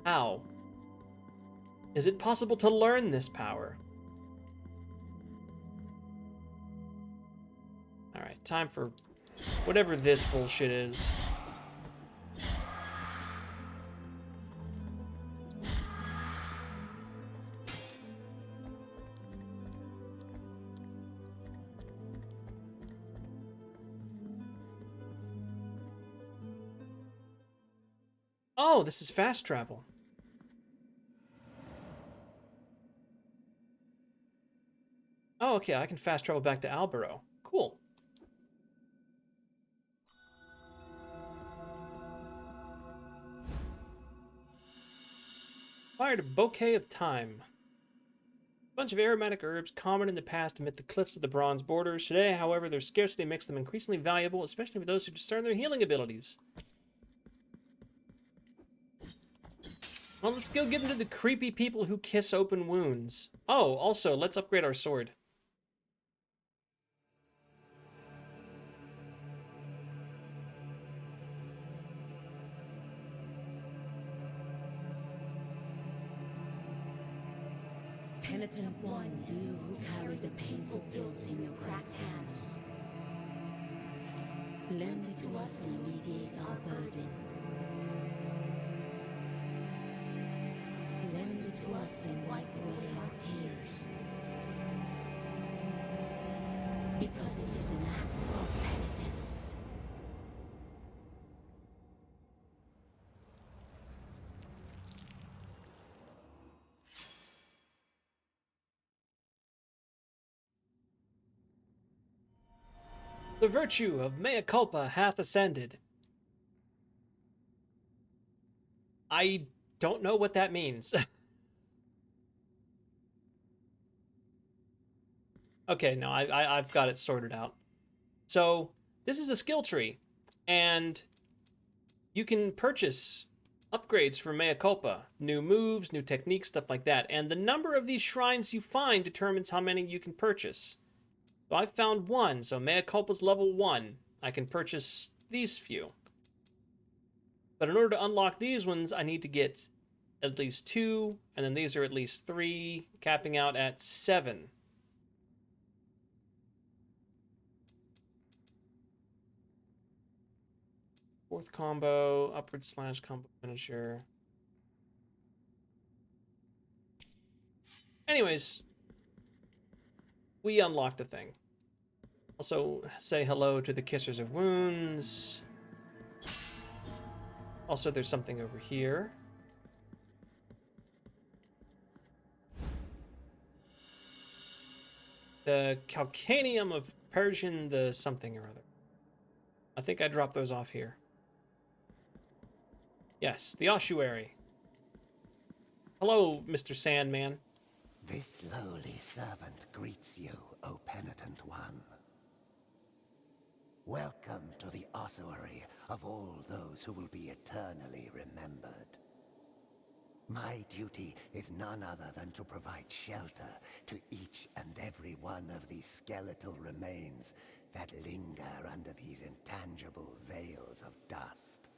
A: How? Is it possible to learn this power? Alright, time for whatever this bullshit is. Oh, this is fast travel. Oh, okay, I can fast travel back to Albero. Cool. Fired a bouquet of thyme. A bunch of aromatic herbs common in the past amid the cliffs of the Bronze Borders. Today, however, their scarcity makes them increasingly valuable, especially for those who discern their healing abilities. Well, let's go give them to the creepy people who kiss open wounds. Oh, also, let's upgrade our sword.
F: Penitent one, you who carry the painful guilt in your cracked hands. Lend it to us and alleviate our burden. Lend it to us and wipe away our tears. Because it is an act of penitence.
A: The virtue of mea culpa hath ascended. I don't know what that means. Okay, no, I've got it sorted out. So, this is a skill tree, and you can purchase upgrades for mea culpa, new moves, new techniques, stuff like that, and the number of these shrines you find determines how many you can purchase. So I found one, so mea culpa's level 1. I can purchase these few. But in order to unlock these ones, I need to get at least 2, and then these are at least 3, capping out at 7. Fourth combo, upward slash combo finisher. Anyways, we unlocked a thing. Also, say hello to the Kissers of Wounds. Also, there's something over here. The Calcanium of Persian, the something or other. I think I dropped those off here. Yes, the ossuary. Hello, Mr. Sandman.
C: This lowly servant greets you, O penitent one. Welcome to the ossuary of all those who will be eternally remembered. My duty is none other than to provide shelter to each and every one of these skeletal remains that linger under these intangible veils of dust.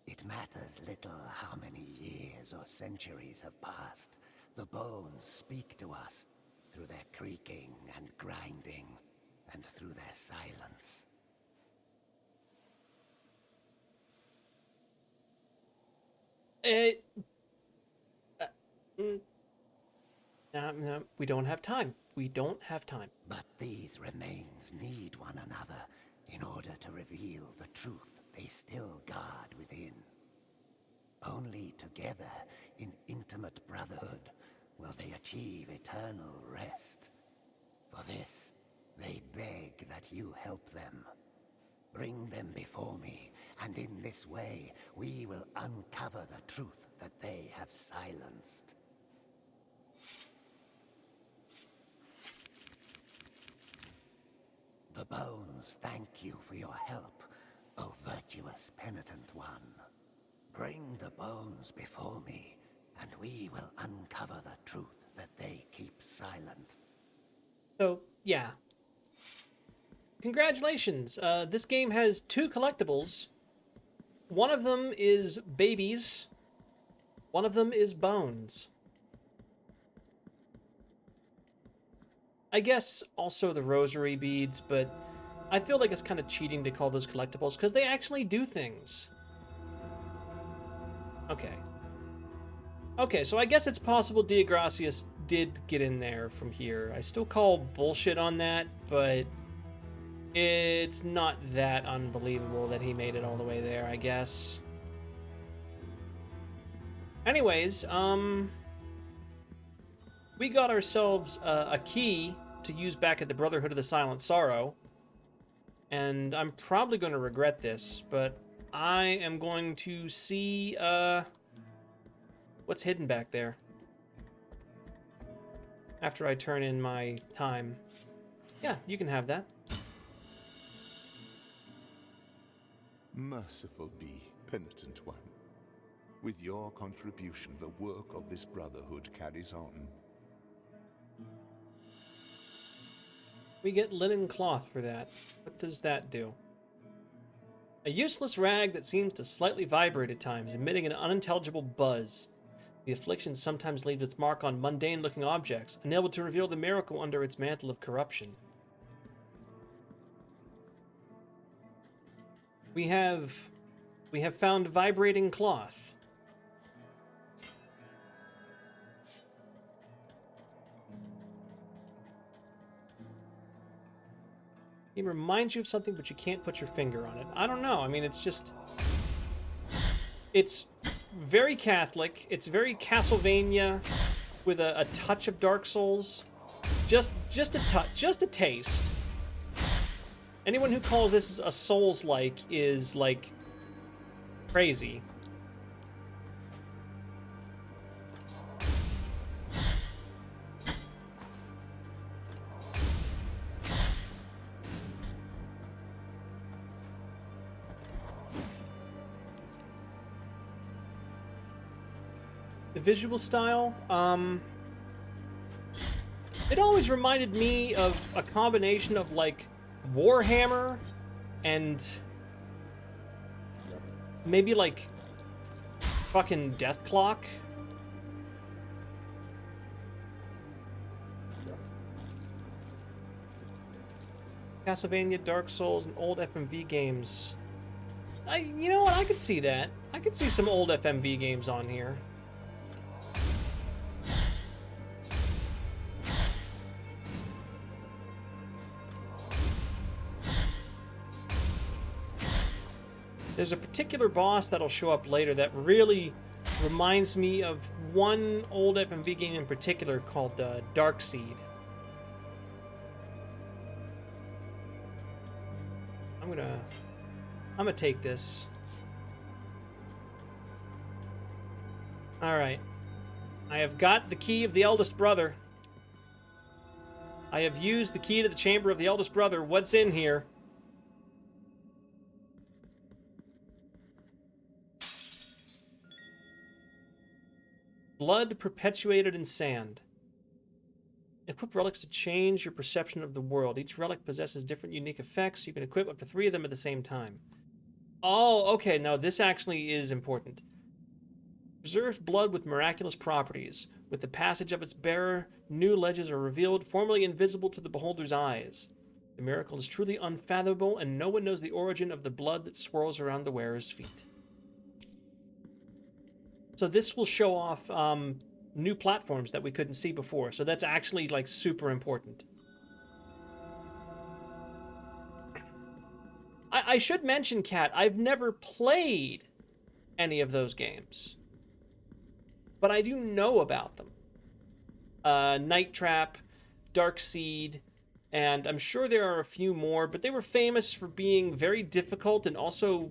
C: It matters little how many years or centuries have passed. The bones speak to us through their creaking and grinding, and through their silence.
A: No, we don't have time. We don't have time.
C: But these remains need one another in order to reveal the truth they still guard within. Only together, in intimate brotherhood, will they achieve eternal rest. For this, they beg that you help them. Bring them before me, and in this way, we will uncover the truth that they have silenced. The bones thank you for your help, O virtuous penitent one. Bring the bones before me, and we will uncover the
A: So, yeah. Congratulations. This game has 2 collectibles. One of them is babies. One of them is bones. I guess also the rosary beads, but I feel like it's kind of cheating to call those collectibles because they actually do things. Okay. Okay, so I guess it's possible Diagracius did get in there from here. I still call bullshit on that, but it's not that unbelievable that he made it all the way there, I guess. Anyways, we got ourselves a key to use back at the Brotherhood of the Silent Sorrow. And I'm probably going to regret this, but I am going to see what's hidden back there after I turn in my time. Yeah, you can have that.
G: Merciful be, penitent one. With your contribution, the work of this brotherhood carries on.
A: We get linen cloth for that. What does that do? A useless rag that seems to slightly vibrate at times, emitting an unintelligible buzz. The affliction sometimes leaves its mark on mundane-looking objects, unable to reveal the miracle under its mantle of corruption. We have found vibrating cloth. It reminds you of something, but you can't put your finger on it. I don't know. I mean, it's just... It's very Catholic. It's very Castlevania with a touch of Dark Souls. Just a touch. Just a taste. Anyone who calls this a Souls-like is, like, crazy. The visual style, it always reminded me of a combination of, like, Warhammer and maybe, like, fucking Death Clock. Castlevania, Dark Souls, and old FMV games. You know what? I could see that. I could see some old FMV games on here. There's a particular boss that'll show up later that really reminds me of one old FMV game in particular called Dark Seed. I'm gonna take this. Alright. I have got the key of the eldest brother. I have used the key to the chamber of the eldest brother. What's in here? Blood perpetuated in sand. Equip relics to change your perception of the world. Each relic possesses different unique effects. You can equip up to 3 of them at the same time. Oh, okay. No, this actually is important. Preserved blood with miraculous properties. With the passage of its bearer, new ledges are revealed, formerly invisible to the beholder's eyes. The miracle is truly unfathomable, and no one knows the origin of the blood that swirls around the wearer's feet. So this will show off new platforms that we couldn't see before. So that's actually, like, super important. I should mention, Kat, I've never played any of those games. But I do know about them. Night Trap, Dark Seed, and I'm sure there are a few more, but they were famous for being very difficult and also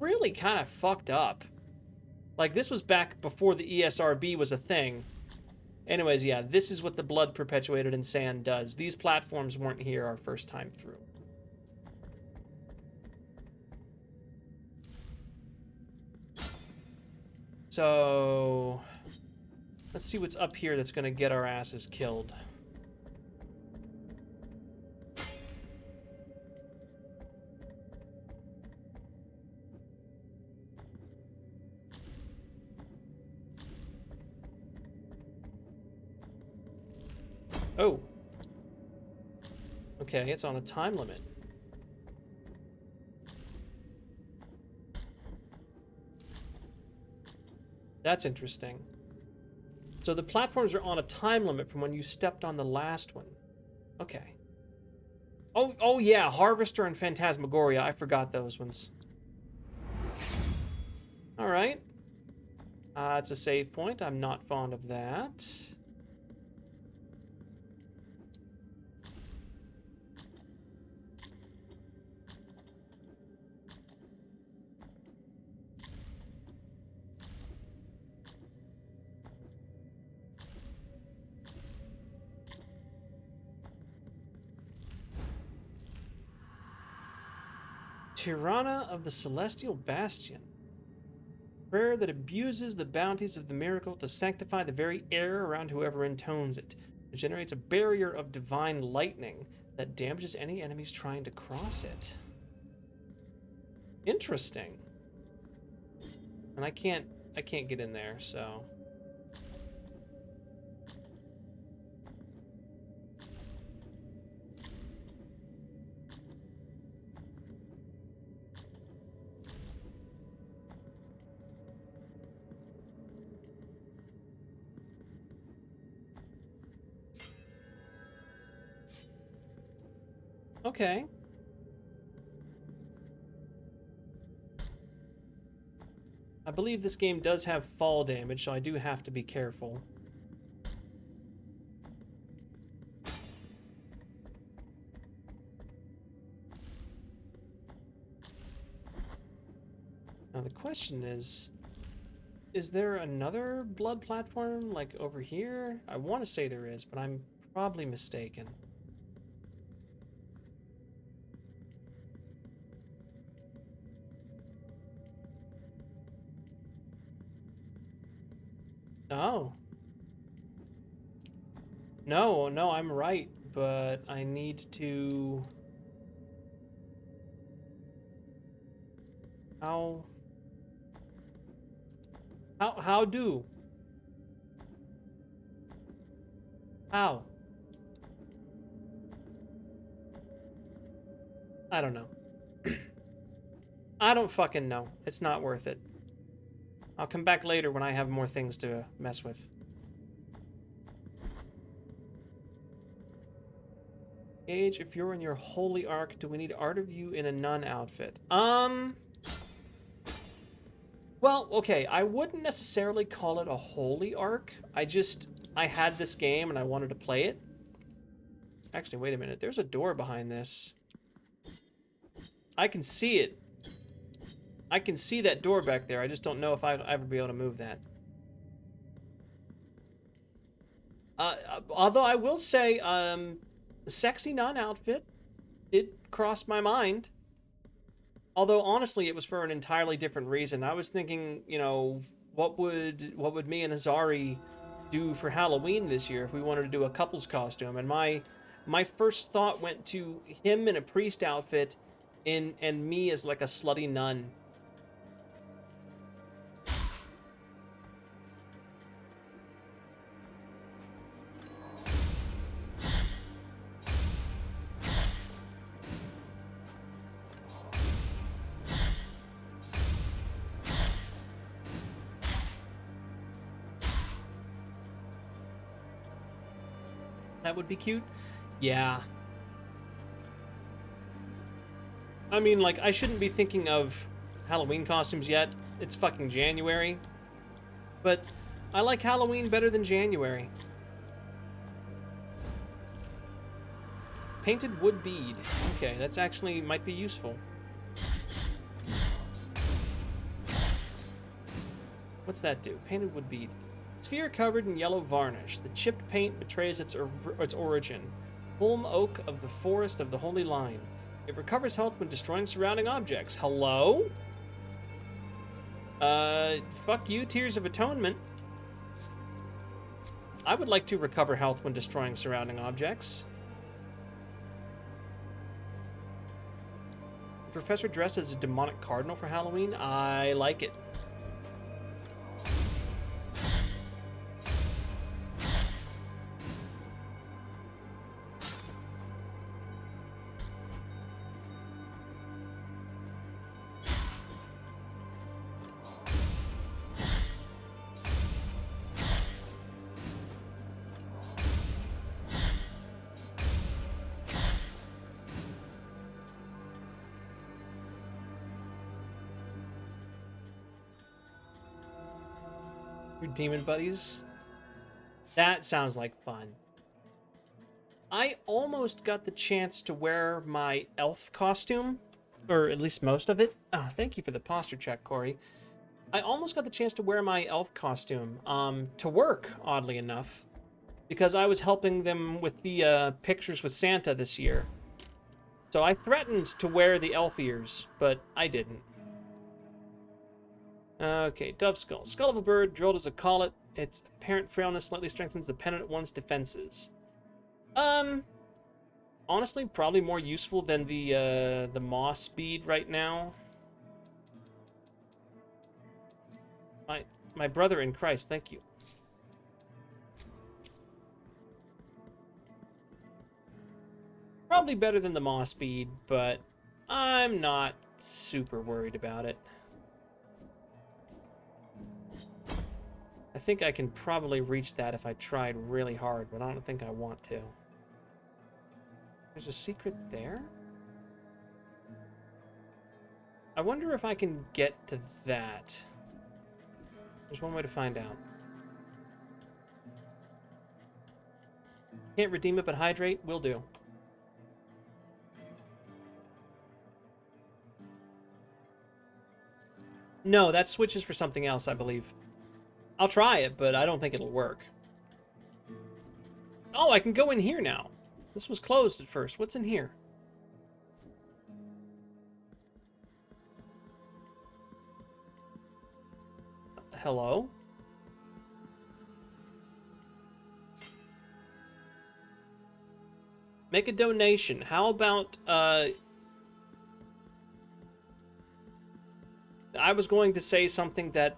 A: really kind of fucked up. Like, this was back before the ESRB was a thing. Anyways, yeah, this is what the blood perpetuated in sand does. These platforms weren't here our first time through. So, let's see what's up here that's going to get our asses killed. Oh. Okay, it's on a time limit. That's interesting. So the platforms are on a time limit from when you stepped on the last one. Okay. Oh yeah, Harvester and Phantasmagoria. I forgot those ones. All right. It's a save point. I'm not fond of that. Tirana of the Celestial Bastion. Prayer that abuses the bounties of the miracle to sanctify the very air around whoever intones it. It generates a barrier of divine lightning that damages any enemies trying to cross it. Interesting. And I can't get in there, so... Okay. I believe this game does have fall damage, so I do have to be careful. Now the question is there another blood platform, like, over here? I want to say there is, but I'm probably mistaken. Oh. No, I'm right, but I need to... How do? How? I don't know. I don't fucking know. It's not worth it. I'll come back later when I have more things to mess with. Age, if you're in your holy arc, do we need art of you in a nun outfit? Well, okay, I wouldn't necessarily call it a holy arc. I had this game and I wanted to play it. Actually, wait a minute. There's a door behind this. I can see it. I can see that door back there. I just don't know if I'd ever be able to move that. Although I will say, the sexy nun outfit did cross my mind. Although honestly, it was for an entirely different reason. I was thinking, you know, what would me and Azari do for Halloween this year if we wanted to do a couple's costume? And my first thought went to him in a priest outfit, and me as like a slutty nun. That would be cute. Yeah. I mean, like, I shouldn't be thinking of Halloween costumes yet. It's fucking January. But I like Halloween better than January. Painted wood bead. Okay, that's actually might be useful. What's that do? Painted wood bead. Sphere covered in yellow varnish. The chipped paint betrays its origin. Holm oak of the forest of the Holy Line. It recovers health when destroying surrounding objects. Hello? Fuck you, Tears of Atonement. I would like to recover health when destroying surrounding objects. The professor dressed as a demonic cardinal for Halloween? I like it. Your demon buddies. That sounds like fun. I almost got the chance to wear my elf costume, or at least most of it. Oh, thank you for the posture check, Corey. I almost got the chance to wear my elf costume to work, oddly enough, because I was helping them with the pictures with Santa this year. So I threatened to wear the elf ears, but I didn't. Okay, dove skull. Skull of a bird, drilled as a collet. Its apparent frailness slightly strengthens the penitent one's defenses. Honestly, probably more useful than the moss speed right now. My brother in Christ, thank you. Probably better than the moss speed, but I'm not super worried about it. I think I can probably reach that if I tried really hard, but I don't think I want to. There's a secret there? I wonder if I can get to that. There's one way to find out. Can't redeem it, but hydrate will do. No, that switches for something else, I believe. I'll try it, but I don't think it'll work. Oh, I can go in here now. This was closed at first. What's in here? Hello? Make a donation. How about, I was going to say something that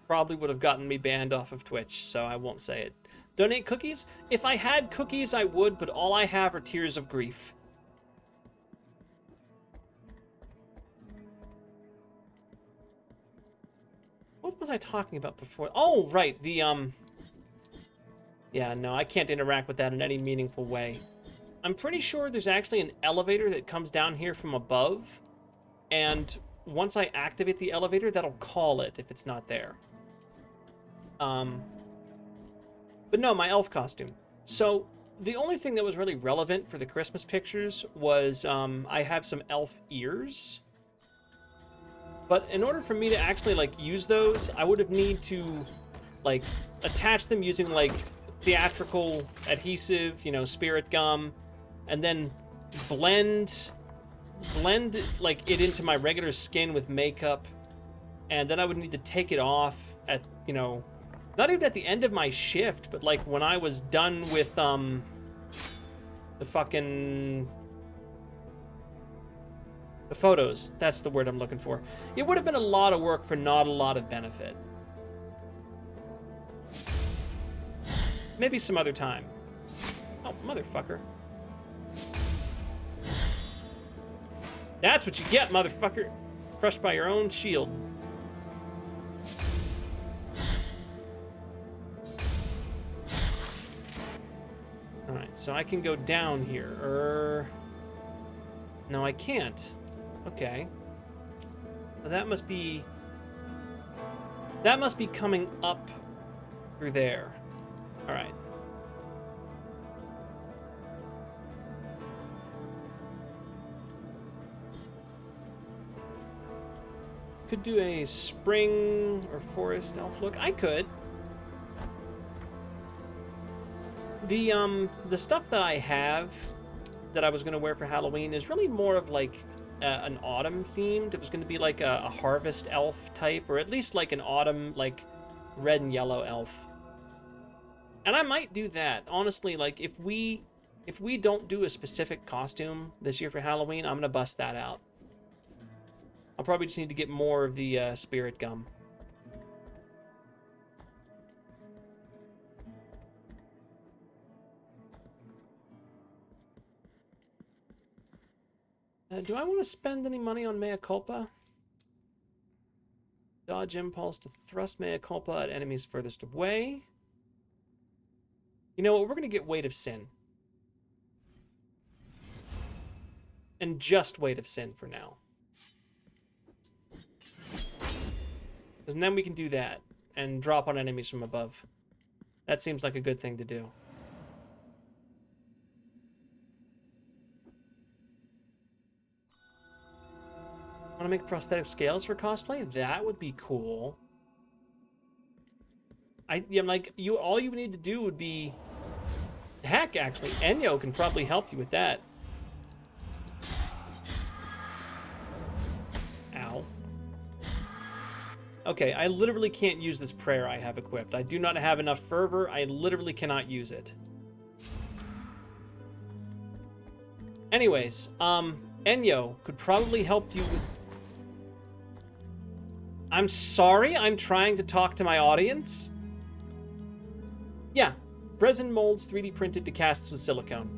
A: probably would have gotten me banned off of Twitch, so I won't say it. Donate cookies? If I had cookies, I would, but all I have are tears of grief. What was I talking about before? Oh, right, the, yeah, no, I can't interact with that in any meaningful way. I'm pretty sure there's actually an elevator that comes down here from above, and once I activate the elevator, that'll call it if it's not there. But no, my elf costume. So, the only thing that was really relevant for the Christmas pictures was, I have some elf ears. But in order for me to actually, like, use those, I would have need to, like, attach them using, like, theatrical adhesive, you know, spirit gum, and then blend, like, it into my regular skin with makeup, and then I would need to take it off at, you know, not even at the end of my shift, but, like, when I was done with, the fucking... the photos. That's the word I'm looking for. It would have been a lot of work for not a lot of benefit. Maybe some other time. Oh, motherfucker. That's what you get, motherfucker. Crushed by your own shield. Alright, so I can go down here. No, I can't. Okay. Well, that must be coming up through there. Alright. Could do a spring or forest elf look. I could. The stuff that I have that I was going to wear for Halloween is really more of like an autumn themed. It was going to be like a harvest elf type, or at least like an autumn, like red and yellow elf. And I might do that. Honestly, like if we don't do a specific costume this year for Halloween, I'm going to bust that out. I'll probably just need to get more of the spirit gum. Do I want to spend any money on Mea Culpa? Dodge impulse to thrust Mea Culpa at enemies furthest away. You know what? We're going to get Weight of Sin. And just Weight of Sin for now. Because then we can do that. and drop on enemies from above. That seems like a good thing to do. Want to make prosthetic scales for cosplay? That would be cool. Yeah, like, all you would need to do would be... Heck, actually, Enyo can probably help you with that. Ow. Okay, I literally can't use this prayer I have equipped. I do not have enough fervor. I literally cannot use it. Anyways, Enyo could probably help you with... I'm sorry, I'm trying to talk to my audience. Yeah, resin molds 3D printed to casts with silicone.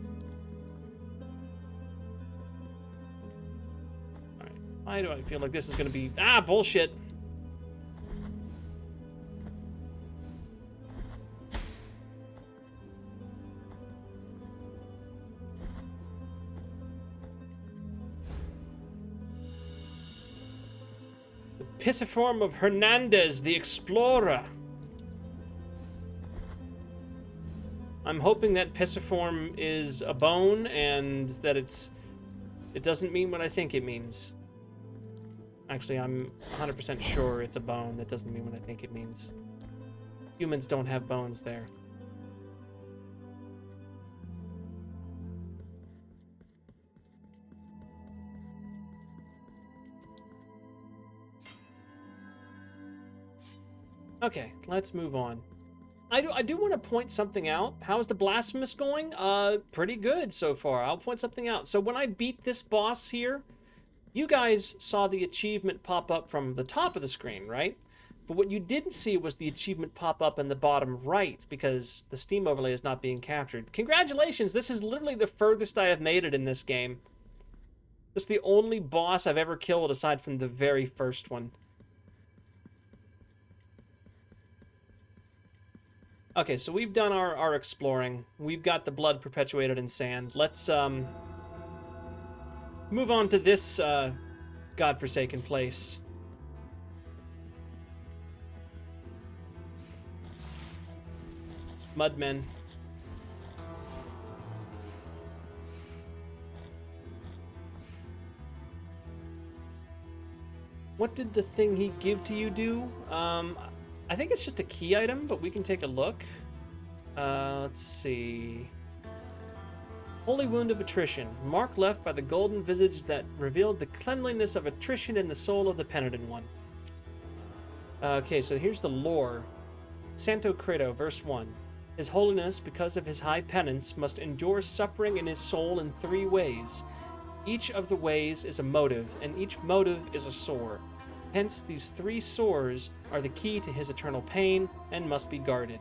A: Alright, why do I feel like this is gonna be... Ah, bullshit! Pisiform of Hernandez, the Explorer. I'm hoping that pisiform is a bone and that it doesn't mean what I think it means. Actually, I'm 100% sure it's a bone that doesn't mean what I think it means. Humans don't have bones there. Okay, let's move on. I do want to point something out. How's the Blasphemous going? Pretty good so far. I'll point something out. So when I beat this boss here, you guys saw the achievement pop up from the top of the screen, right? But what you didn't see was the achievement pop up in the bottom right because the Steam overlay is not being captured. Congratulations, this is literally the furthest I have made it in this game. This is the only boss I've ever killed aside from the very first one. Okay, so we've done our exploring. We've got the blood perpetuated in sand. Let's move on to this godforsaken place. Mudmen. What did the thing he give to you do? I think it's just a key item, but we can take a look. Let's see. Holy Wound of Attrition. Mark left by the golden visage that revealed the cleanliness of attrition in the soul of the penitent one. Okay, so here's the lore. Santo Credo, verse 1. His holiness, because of his high penance, must endure suffering in his soul in 3 ways. Each of the ways is a motive, and each motive is a sore. Hence, these 3 sores are the key to his eternal pain and must be guarded.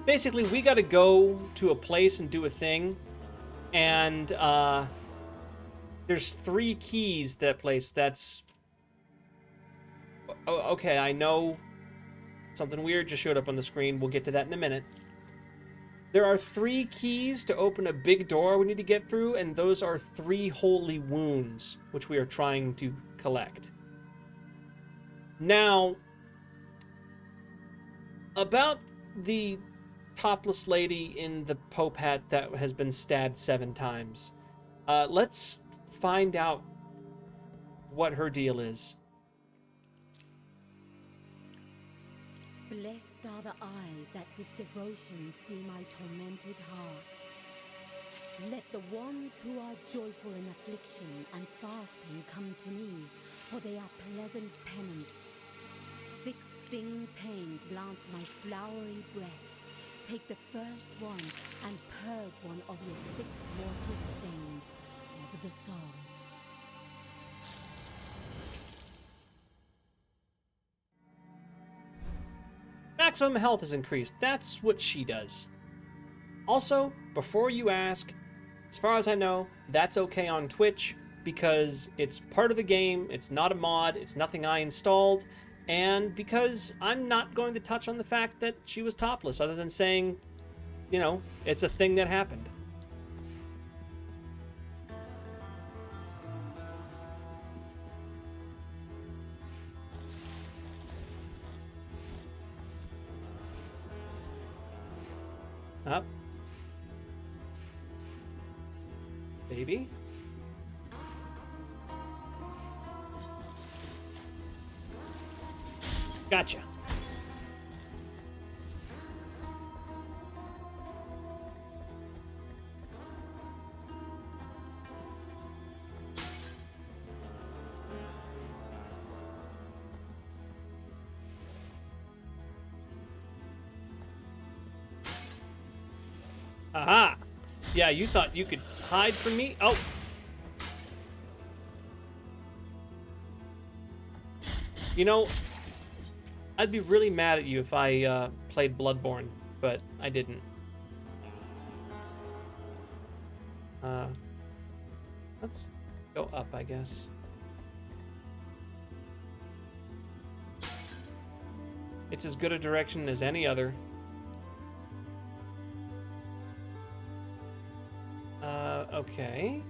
A: Basically, we gotta go to a place and do a thing, and there's 3 keys to that place. That's... Oh, okay, I know something weird just showed up on the screen. We'll get to that in a minute. There are 3 keys to open a big door we need to get through, and those are 3 holy wounds, which we are trying to collect. Now, about the topless lady in the Pope hat that has been stabbed 7 times. Let's find out what her deal is.
F: Blessed are the eyes that with devotion see my tormented heart. Let the ones who are joyful in affliction and fasting come to me, for they are pleasant penance. 6 stinging pains lance my flowery breast. Take the first one and purge one of your 6 mortal stains of the soul.
A: Maximum health is increased. That's what she does. Also, before you ask, as far as I know, that's okay on Twitch because it's part of the game, it's not a mod, it's nothing I installed, and because I'm not going to touch on the fact that she was topless other than saying, you know, it's a thing that happened. Up. Baby. Gotcha. Aha! Yeah, you thought you could hide from me? Oh! You know, I'd be really mad at you if I played Bloodborne, but I didn't. Let's go up, I guess. It's as good a direction as any other. Okay.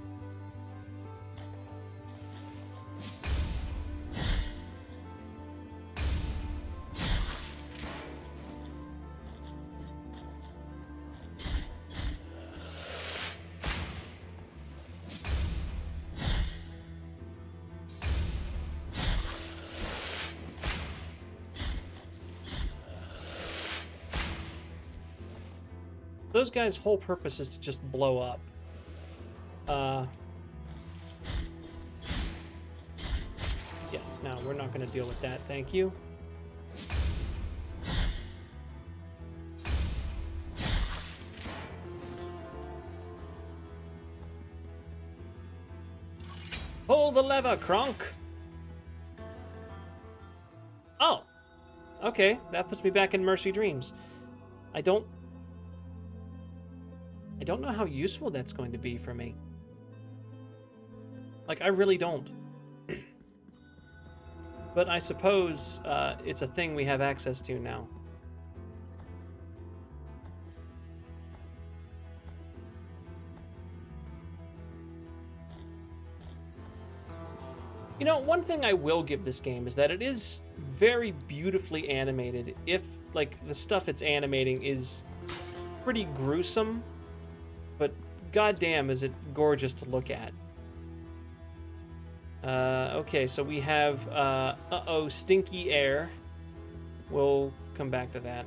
A: Those guys' whole purpose is to just blow up. Yeah, no, we're not going to deal with that. Thank you. Pull the lever, Kronk. Oh, okay. That puts me back in Mercy Dreams. I don't know how useful that's going to be for me. Like, I really don't. But I suppose it's a thing we have access to now. You know, one thing I will give this game is that it is very beautifully animated. If, like, the stuff it's animating is pretty gruesome, but goddamn is it gorgeous to look at. Okay, so we have, uh-oh, stinky air. We'll come back to that.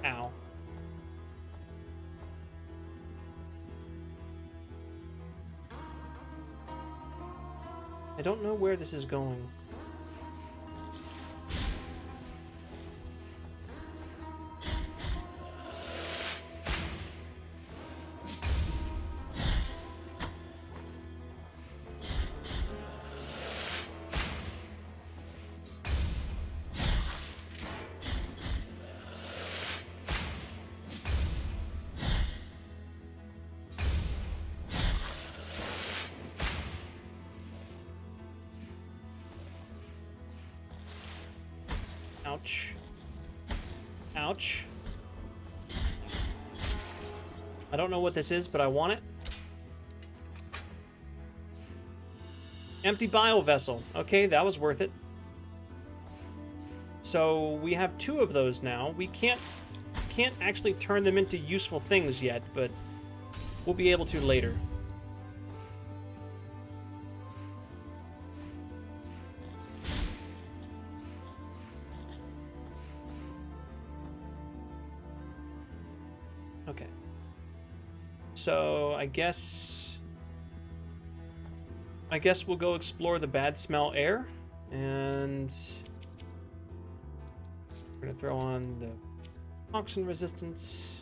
A: Ow. I don't know where this is going. Ouch. Ouch. I don't know what this is, but I want it. Empty bile vessel. Okay, that was worth it. So we have 2 of those now. We can't actually turn them into useful things yet, but we'll be able to later. Okay. So I guess we'll go explore the bad smell air, and we're gonna throw on the toxin resistance.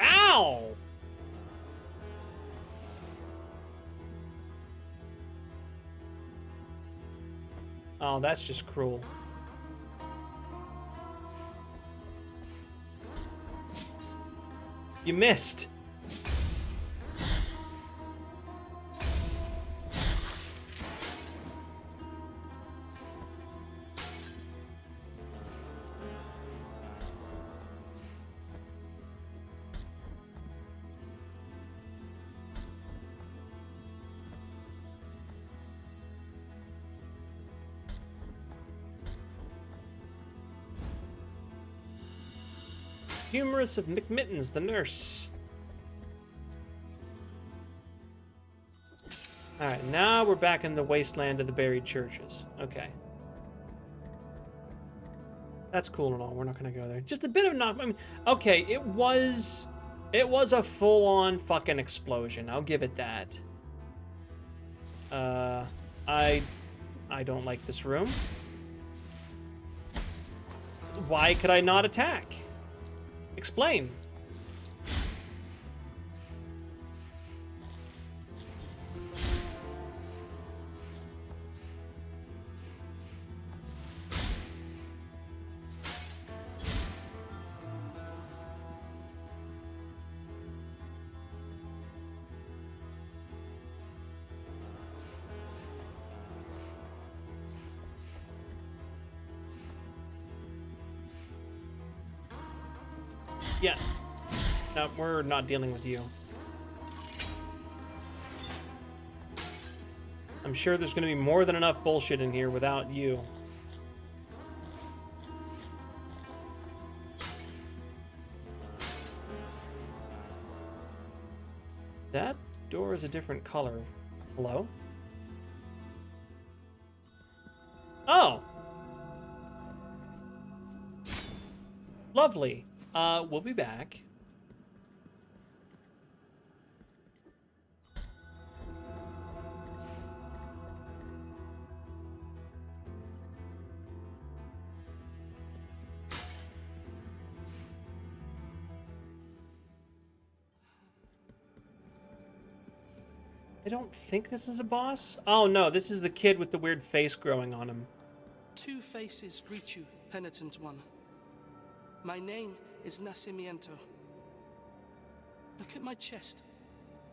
A: Ow! Oh, that's just cruel. You missed. Humorous of McMittens, the nurse. Alright, now we're back in the wasteland of the buried churches. Okay. That's cool and all. We're not gonna go there. Just a bit of knock. I mean, okay, it was a full-on fucking explosion. I'll give it that. I don't like this room. Why could I not attack? Explain. Yeah. No, we're not dealing with you. I'm sure there's going to be more than enough bullshit in here without you. That door is a different color. Hello? Oh! Lovely. We'll be back. I don't think this is a boss. Oh no, this is the kid with the weird face growing on him.
H: Two faces greet you, penitent one. My name is Nacimiento. Look at my chest,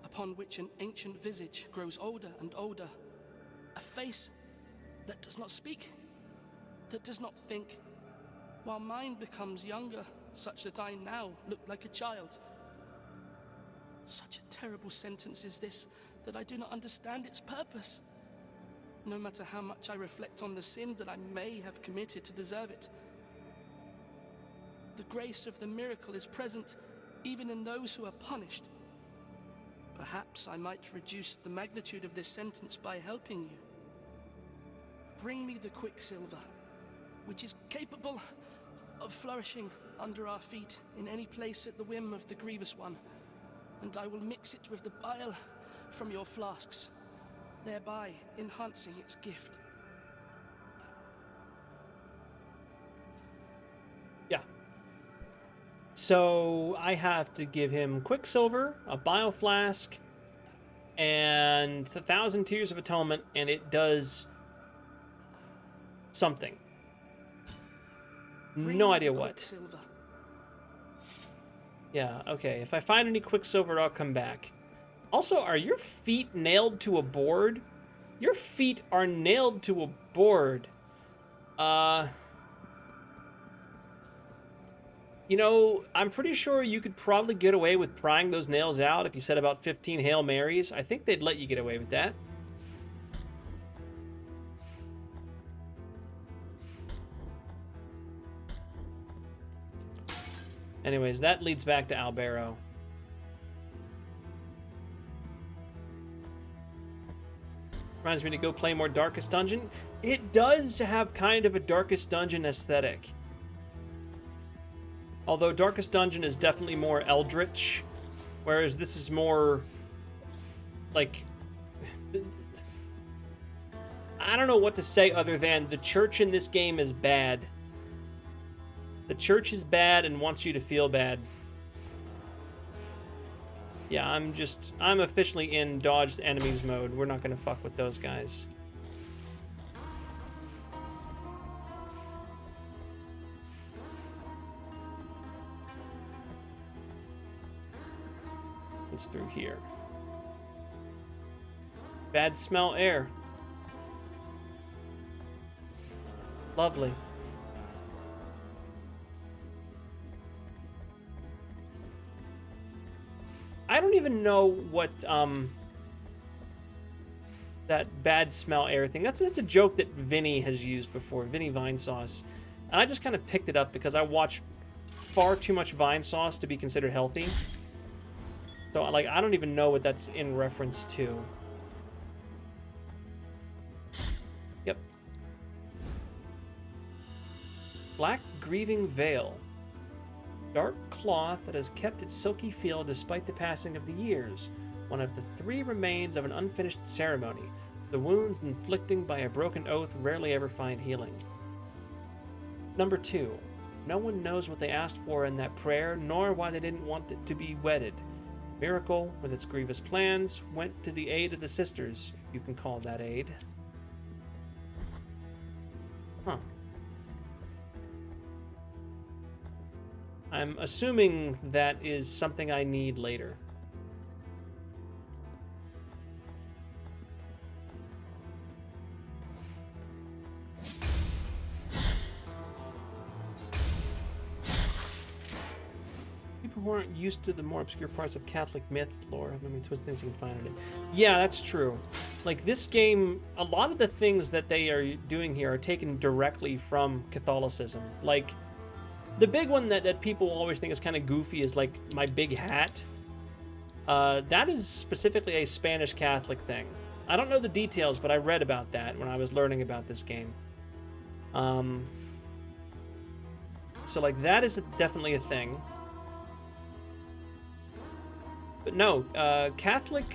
H: upon which an ancient visage grows older and older. A face that does not speak, that does not think, while mine becomes younger, such that I now look like a child. Such a terrible sentence is this, that I do not understand its purpose. No matter how much I reflect on the sin that I may have committed to deserve it, the grace of the miracle is present even in those who are punished. Perhaps I might reduce the magnitude of this sentence by helping you. Bring me the quicksilver, which is capable of flourishing under our feet in any place at the whim of the grievous one, and I will mix it with the bile from your flasks, thereby enhancing its gift.
A: Yeah. So I have to give him Quicksilver, a Bile Flask, and 1,000 Tears of Atonement, and it does something. No idea what. Yeah, okay. If I find any Quicksilver, I'll come back. Also, are your feet nailed to a board? Your feet are nailed to a board. You know, I'm pretty sure you could probably get away with prying those nails out if you said about 15 Hail Marys. I think they'd let you get away with that. Anyways, that leads back to Albero. Reminds me to go play more Darkest Dungeon. It does have kind of a Darkest Dungeon aesthetic. Although Darkest Dungeon is definitely more eldritch, whereas this is more like, I don't know what to say other than the church in this game is bad. The church is bad and wants you to feel bad. Yeah, I'm officially in dodge enemies mode. We're not gonna fuck with those guys. It's through here. Bad smell air. Lovely. I don't even know what that bad smell air thing. That's a joke that Vinny has used before, Vinny Vine Sauce. And I just kind of picked it up because I watch far too much Vine Sauce to be considered healthy. So like I don't even know what that's in reference to. Yep. Black grieving veil. Dark cloth that has kept its silky feel despite the passing of the years. One of the 3 remains of an unfinished ceremony. The wounds inflicting by a broken oath rarely ever find healing. Number 2. No one knows what they asked for in that prayer, nor why they didn't want it to be wedded. Miracle, with its grievous plans, went to the aid of the sisters, if you can call that aid. Huh. I'm assuming that is something I need later. People who aren't used to the more obscure parts of Catholic myth lore, let me twist things you can find in it. Yeah, that's true. Like this game, a lot of the things that they are doing here are taken directly from Catholicism. Like, the big one that people always think is kind of goofy is like my big hat. That is specifically a Spanish Catholic thing. I don't know the details, but I read about that when I was learning about this game. So like that is definitely a thing. But no, Catholic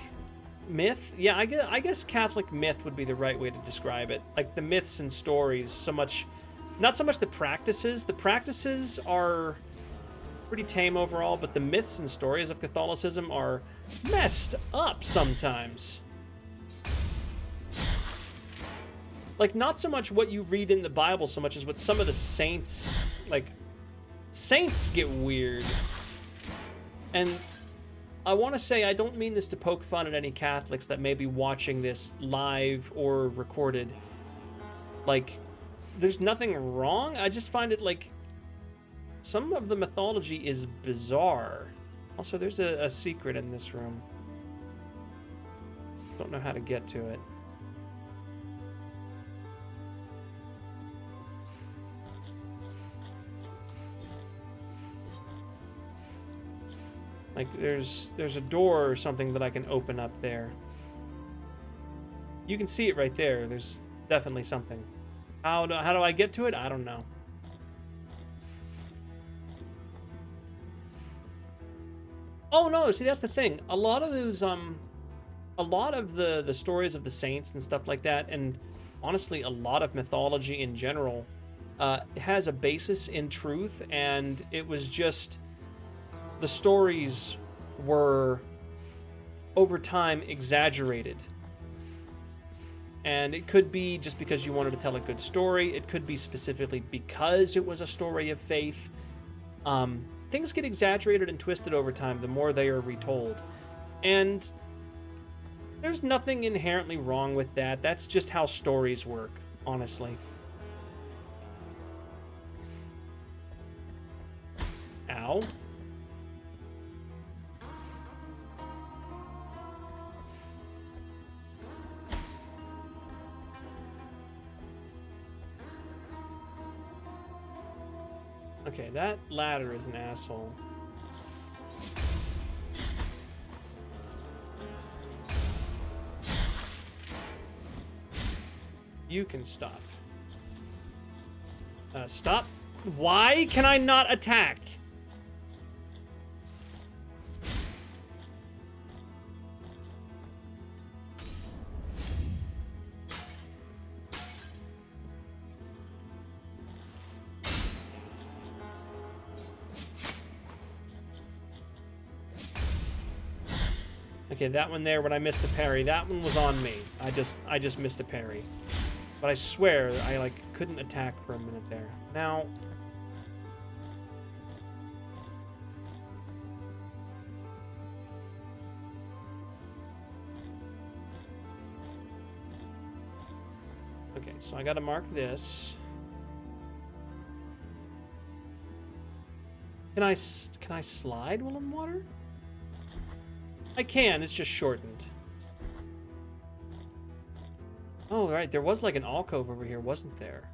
A: myth. Yeah, I guess Catholic myth would be the right way to describe it. Like the myths and stories, so much. Not so much the practices. The practices are pretty tame overall, but the myths and stories of Catholicism are messed up sometimes. Like, not so much what you read in the Bible so much as what some of the saints, like, saints get weird. And I want to say, I don't mean this to poke fun at any Catholics that may be watching this live or recorded. Like, there's nothing wrong. I just find it like some of the mythology is bizarre. Also, there's a secret in this room. Don't know how to get to it. Like there's a door or something that I can open up there. You can see it right there. There's definitely something. How do I get to it? I don't know. Oh no, see that's the thing. A lot of those a lot of the stories of the saints and stuff like that, and honestly a lot of mythology in general has a basis in truth, and it was just the stories were over time exaggerated. And it could be just because you wanted to tell a good story. It could be specifically because it was a story of faith. Things get exaggerated and twisted over time the more they are retold. And there's nothing inherently wrong with that. That's just how stories work, honestly. Ow. Okay, that ladder is an asshole. You can stop. Stop. Why can I not attack? Okay, that one there, when I missed a parry, that one was on me. I just missed a parry. But I swear, I, like, couldn't attack for a minute there. Now... Okay, so I gotta mark this. Can I slide while in water? I can, it's just shortened. Oh, right, there was like an alcove over here, wasn't there?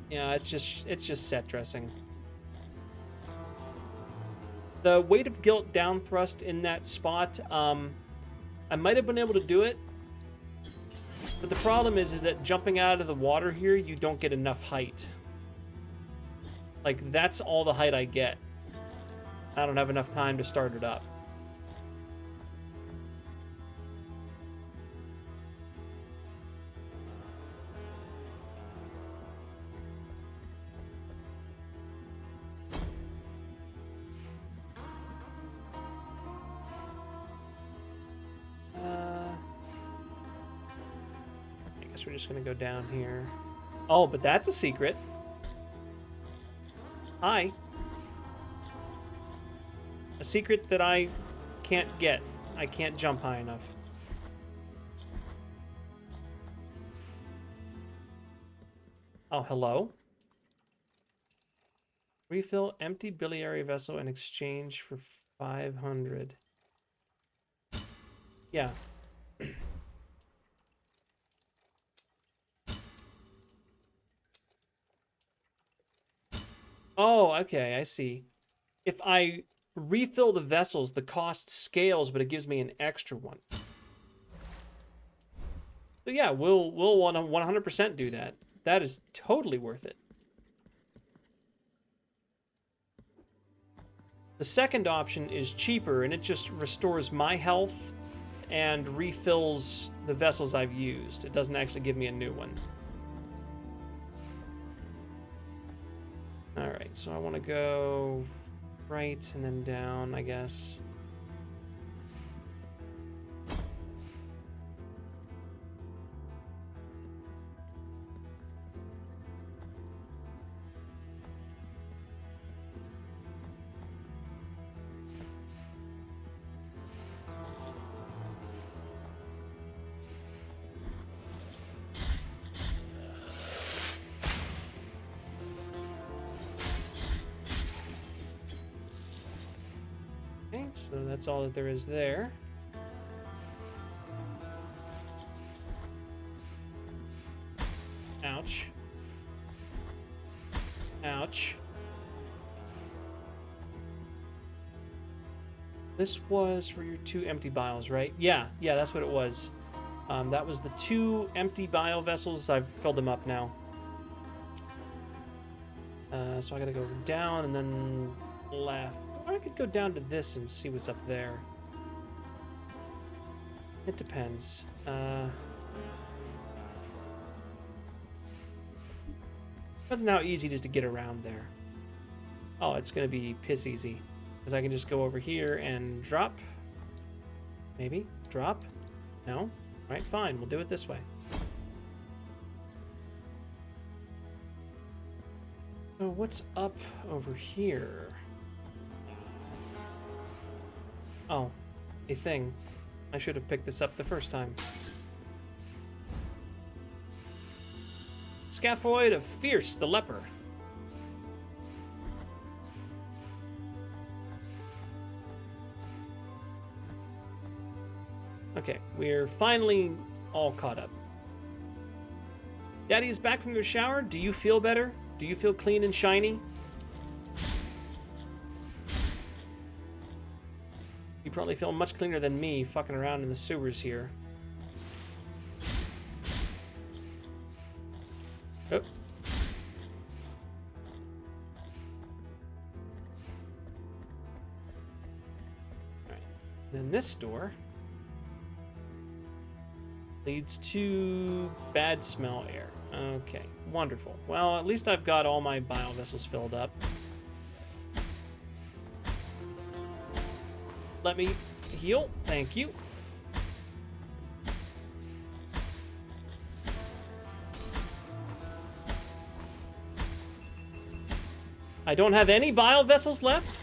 A: Yeah, it's just set dressing. The weight of guilt down thrust in that spot, I might have been able to do it, but the problem is that jumping out of the water here, you don't get enough height. Like, that's all the height I get. I don't have enough time to start it up. I guess we're just gonna go down here. Oh, but that's a secret. Hi. A secret that I can't get. I can't jump high enough. Oh, hello. Refill empty biliary vessel in exchange for 500. Yeah. Oh, okay, I see. If I refill the vessels, the cost scales, but it gives me an extra one. So yeah, we'll want to 100% do that. That is totally worth it. The second option is cheaper, and it just restores my health and refills the vessels I've used. It doesn't actually give me a new one. All right, so I want to go right and then down, I guess. Okay, so that's all that there is there. Ouch. Ouch. This was for your 2 empty vials, right? Yeah, that's what it was. That was the 2 empty vial vessels. I've filled them up now. So I gotta go down and then left. Or I could go down to this and see what's up there. It depends. Depends on how easy it is to get around there. Oh, it's gonna be piss easy. Because I can just go over here and drop. Maybe. Drop? No? Alright, fine. We'll do it this way. So what's up over here? Oh, a thing. I should have picked this up the first time. Scaphoid of Fierce the Leper. Okay, we're finally all caught up. Daddy is back from your shower. Do you feel better? Do you feel clean and shiny? You probably feel much cleaner than me fucking around in the sewers here. Oh. Alright. Then this door leads to bad smell air. Okay, wonderful. Well, at least I've got all my bile vessels filled up. Let me heal. Thank you. I don't have any bile vessels left?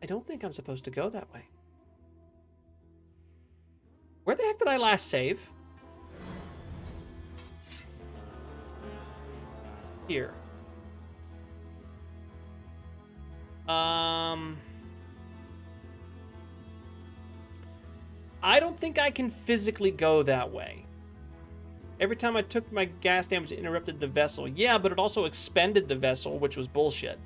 A: I don't think I'm supposed to go that way. Where the heck did I last save? Here. I don't think I can physically go that way. Every time I took my gas damage, it interrupted the vessel. Yeah, but it also expended the vessel, which was bullshit.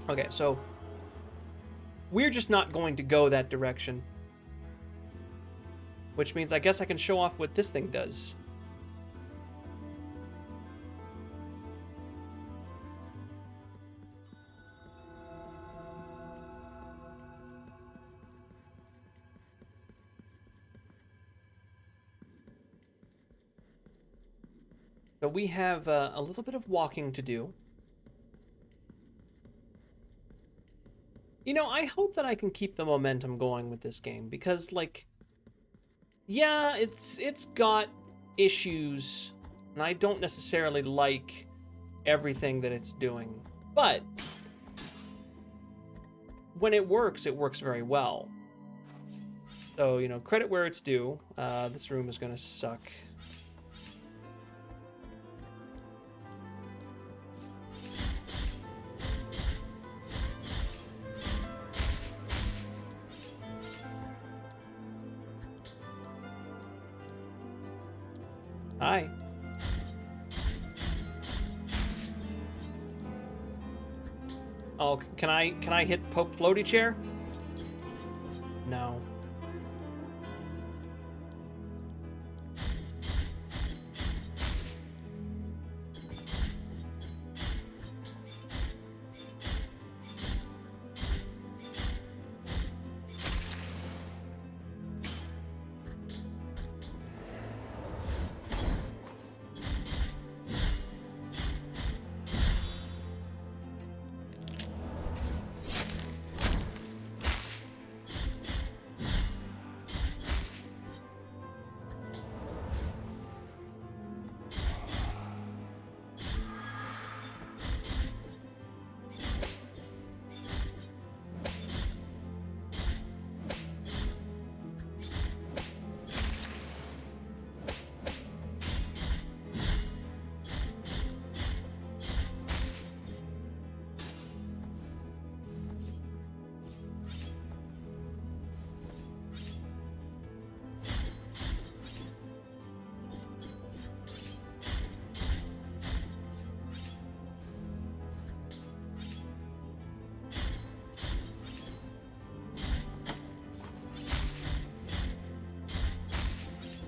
A: Okay, so we're just not going to go that direction. Which means I guess I can show off what this thing does. So we have a little bit of walking to do. You know, I hope that I can keep the momentum going with this game because, like, yeah, it's got issues, and I don't necessarily like everything that it's doing, but when it works very well. So, you know, credit where it's due. This room is gonna suck. Hi. Oh, can I hit Pope Floaty Chair? No.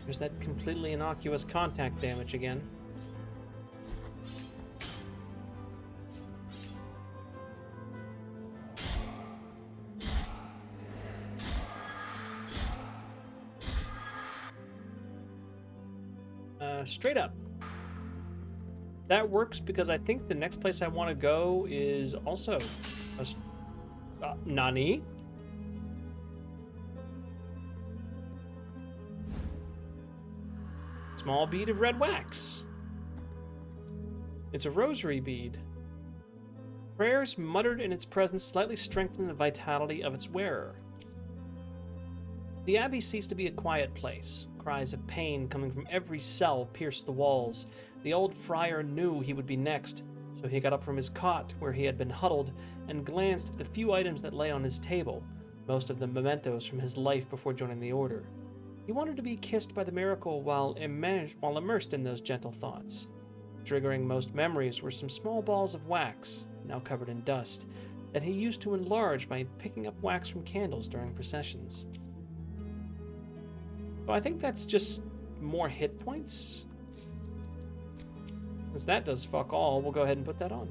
A: There's that completely innocuous contact damage again. Straight up. That works because I think the next place I want to go is also Nani? Small bead of red wax. It's a rosary bead. Prayers muttered in its presence slightly strengthen the vitality of its wearer. The abbey ceased to be a quiet place. Cries of pain coming from every cell pierced the walls. The old friar knew he would be next, so he got up from his cot where he had been huddled and glanced at the few items that lay on his table, most of them mementos from his life before joining the order. He wanted to be kissed by the miracle while immersed in those gentle thoughts. Triggering most memories were some small balls of wax, now covered in dust, that he used to enlarge by picking up wax from candles during processions. So I think that's just more hit points. Since that does fuck all, we'll go ahead and put that on.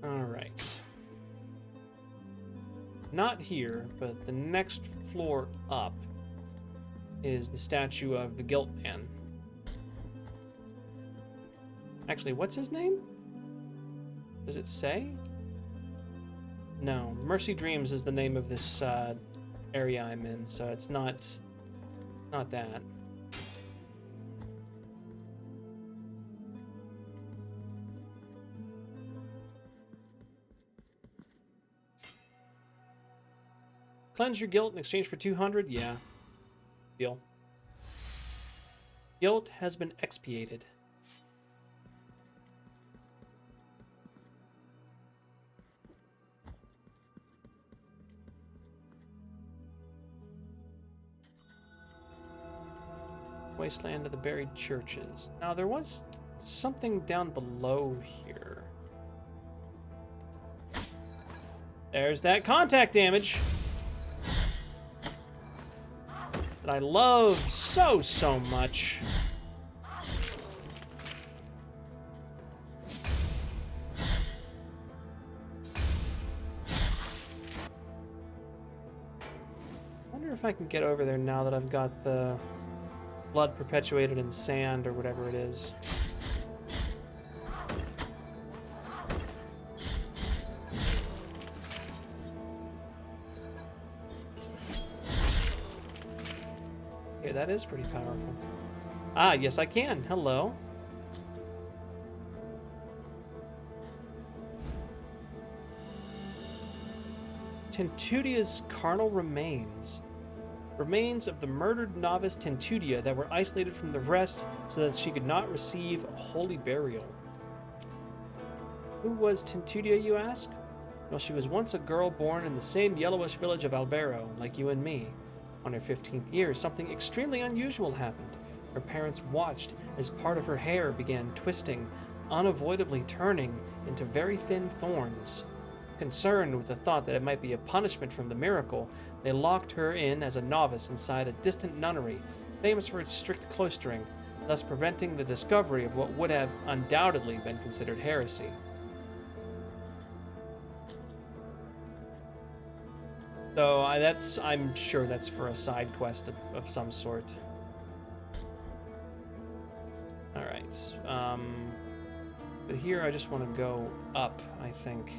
A: Alright. Not here, but the next floor up is the statue of the Guilt Man. Actually, what's his name? Does it say? No, Mercy Dreams is the name of this area I'm in, so it's not that. Cleanse your guilt in exchange for 200? Yeah. Deal. Guilt has been expiated. Wasteland of the Buried Churches. Now, there was something down below here. There's that contact damage that I love so much. I wonder if I can get over there now that I've got the blood perpetuated in sand or whatever it is. Okay, that is pretty powerful. Ah, yes I can. Hello. Tentudia's carnal remains. Remains of the murdered novice Tentudia that were isolated from the rest so that she could not receive a holy burial. Who was Tentudia, you ask? Well, she was once a girl born in the same yellowish village of Albero, like you and me. On her 15th year, something extremely unusual happened. Her parents watched as part of her hair began twisting, unavoidably turning into very thin thorns. Concerned with the thought that it might be a punishment from the miracle, they locked her in as a novice inside a distant nunnery, famous for its strict cloistering, thus preventing the discovery of what would have undoubtedly been considered heresy. So I'm sure that's for a side quest of some sort. All right. But here I just want to go up, I think.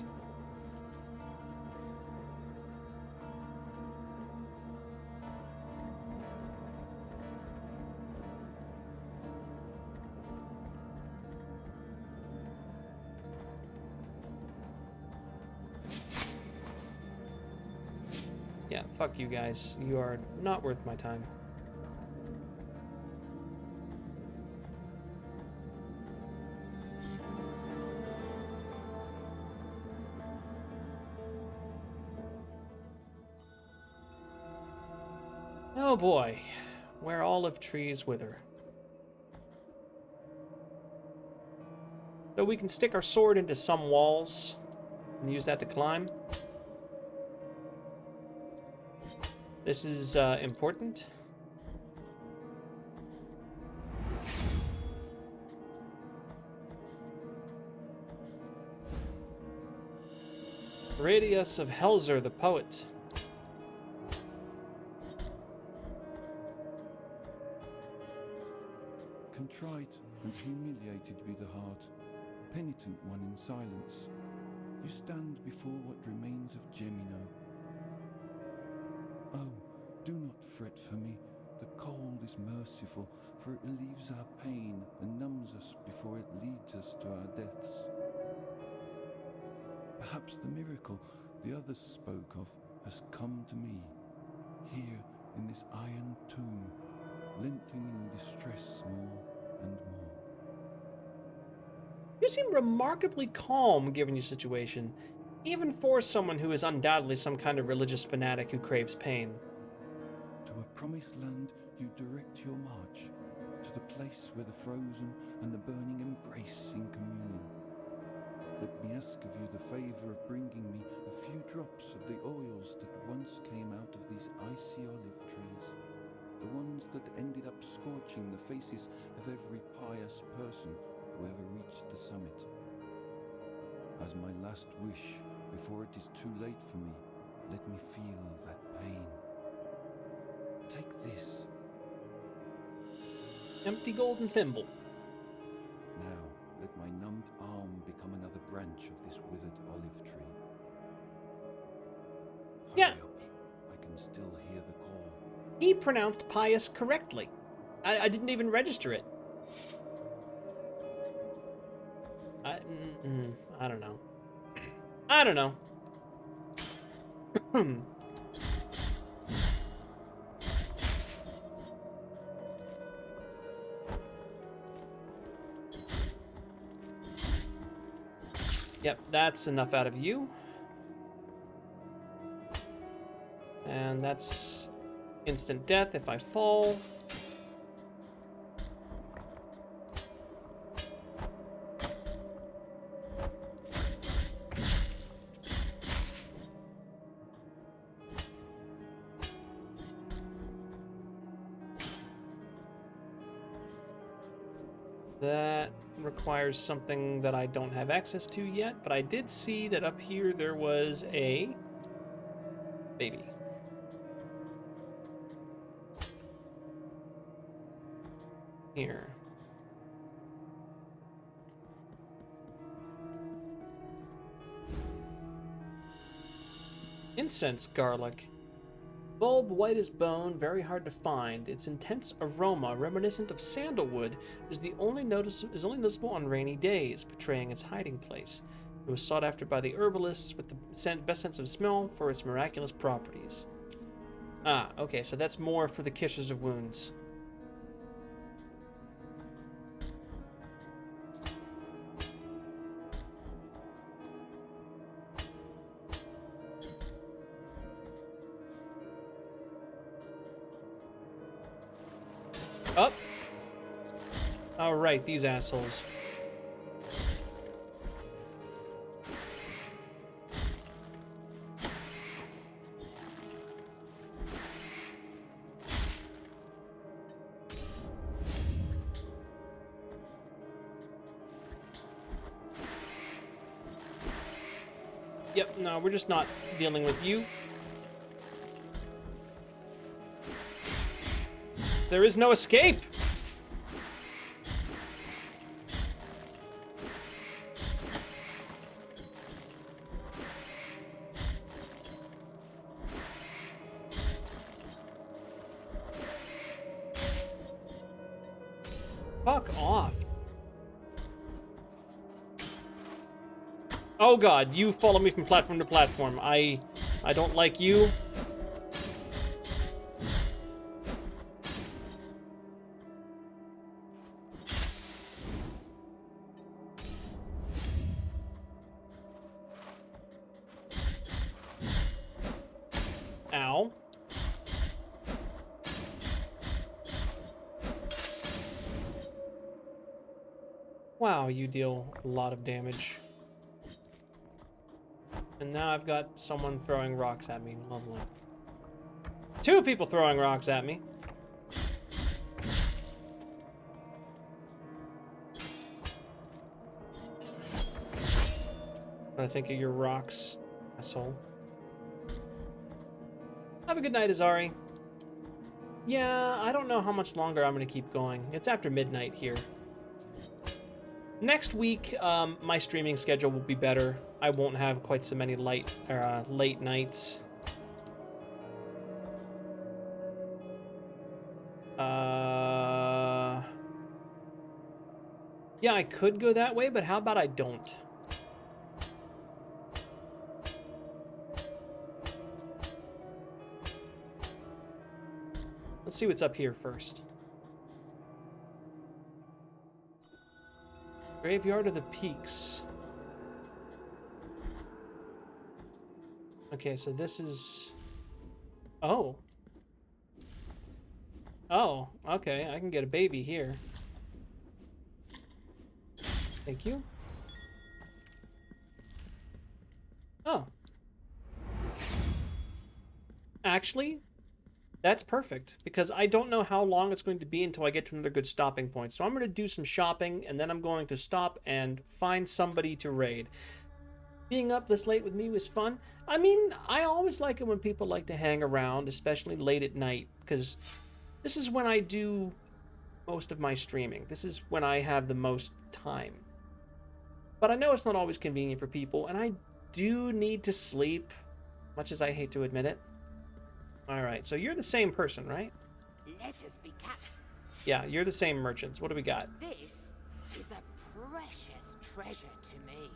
A: Yeah, fuck you guys. You are not worth my time. Oh boy, where olive trees wither. So we can stick our sword into some walls and use that to climb. This is important. Radius of Helzer, the poet.
I: Contrite and humiliated be the heart, penitent one in silence, you stand before what remains of Gemino. Oh, do not fret for me, the cold is merciful, for it relieves our pain and numbs us before it leads us to our deaths. Perhaps the miracle the others spoke of has come to me, here in this iron tomb, lengthening distress more and more.
A: You seem remarkably calm given your situation, even for someone who is undoubtedly some kind of religious fanatic who craves pain.
I: To a promised land you direct your march, to the place where the frozen and the burning embrace in communion. Let me ask of you the favor of bringing me a few drops of the oils that once came out of these icy olive trees, the ones that ended up scorching the faces of every pious person who ever reached the summit. As my last wish, before it is too late for me, let me feel that pain. Take this.
A: Empty golden thimble.
I: Now, let my numbed arm become another branch of this withered olive tree.
A: Yeah.
I: Hurry up. I can still hear the call.
A: He pronounced pious correctly. I didn't even register it. I don't know. I don't know. Yep, that's enough out of you. And that's instant death if I fall. That requires something that I don't have access to yet, but I did see that up here there was a baby. Here. Incense garlic. Bulb white as bone, very hard to find. Its intense aroma, reminiscent of sandalwood, is only noticeable on rainy days, betraying its hiding place. It was sought after by the herbalists with the best sense of smell for its miraculous properties. Ah, okay, so that's more for the kissers of wounds. Up. All right, these assholes. Yep, no, we're just not dealing with you. There is no escape! Fuck off. Oh god, you follow me from platform to platform. I don't like you. Ow. Wow, you deal a lot of damage. And now I've got someone throwing rocks at me. Lovely. 2 people throwing rocks at me. What I think of your rocks, asshole. Have a good night, Azari. Yeah, I don't know how much longer I'm going to keep going. It's after midnight here. Next week, my streaming schedule will be better. I won't have quite so many late nights. Yeah, I could go that way, but how about I don't? Let's see what's up here first. Graveyard of the Peaks. Okay, so this is... Oh. Oh, okay, I can get a baby here. Thank you. Oh. Actually, that's perfect, because I don't know how long it's going to be until I get to another good stopping point. So I'm going to do some shopping, and then I'm going to stop and find somebody to raid. Being up this late with me was fun. I mean, I always like it when people like to hang around, especially late at night, because this is when I do most of my streaming. This is when I have the most time. But I know it's not always convenient for people, and I do need to sleep much as I hate to admit it. All right, so you're the same person, right?
E: Let us be captured.
A: Yeah, you're the same merchants. What do we got?
E: This is a precious treasure to me.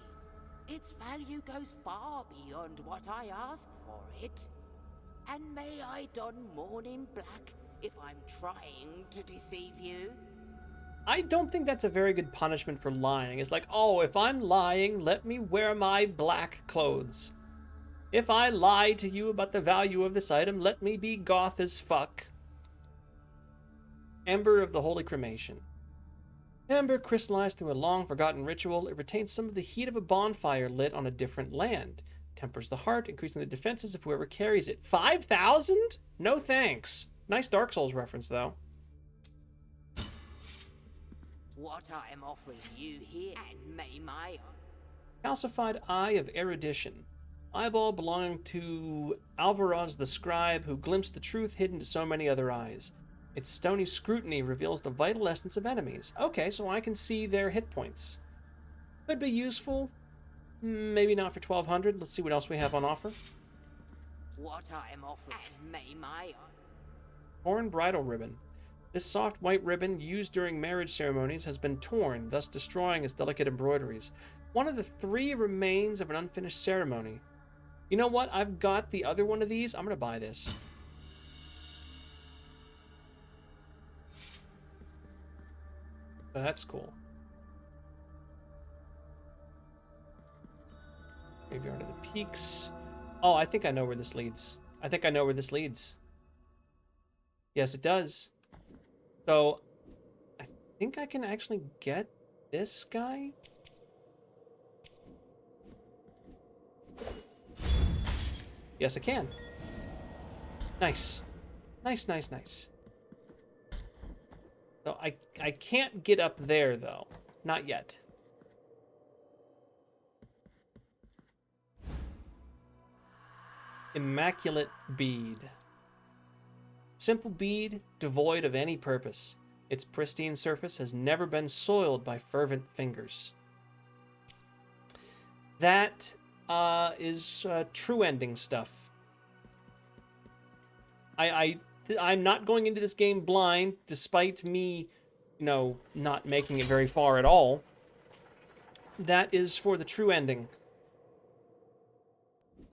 E: Its value goes far beyond what I ask for it. And may I don mourning black if I'm trying to deceive you?
A: I don't think that's a very good punishment for lying. It's like, oh, if I'm lying, let me wear my black clothes. If I lie to you about the value of this item, let me be goth as fuck. Ember of the Holy Cremation. Ember crystallized through a long-forgotten ritual. It retains some of the heat of a bonfire lit on a different land. Tempers the heart, increasing the defenses of whoever carries it. 5,000? No thanks. Nice Dark Souls reference, though.
E: What I am offering you here, and may my...
A: Calcified Eye of Erudition. Eyeball belonging to Alvaraz the Scribe, who glimpsed the truth hidden to so many other eyes. Its stony scrutiny reveals the vital essence of enemies. Okay, so I can see their hit points. Could be useful. Maybe not for 1,200. Let's see what else we have on offer.
E: What I am offering, and may my...
A: Torn Bridal Ribbon. This soft white ribbon, used during marriage ceremonies, has been torn, thus destroying its delicate embroideries. One of the 3 remains of an unfinished ceremony. You know what? I've got the other one of these. I'm going to buy this. So that's cool. Graveyard of the Peaks. Oh, I think I know where this leads. I think I know where this leads. Yes, it does. So, I think I can actually get this guy. Yes, I can. Nice. Nice, nice, nice. So, I can't get up there, though. Not yet. Immaculate Bead. Simple bead, devoid of any purpose. Its pristine surface has never been soiled by fervent fingers. That is true ending stuff. I'm not going into this game blind, despite me, you know, not making it very far at all. That is for the true ending.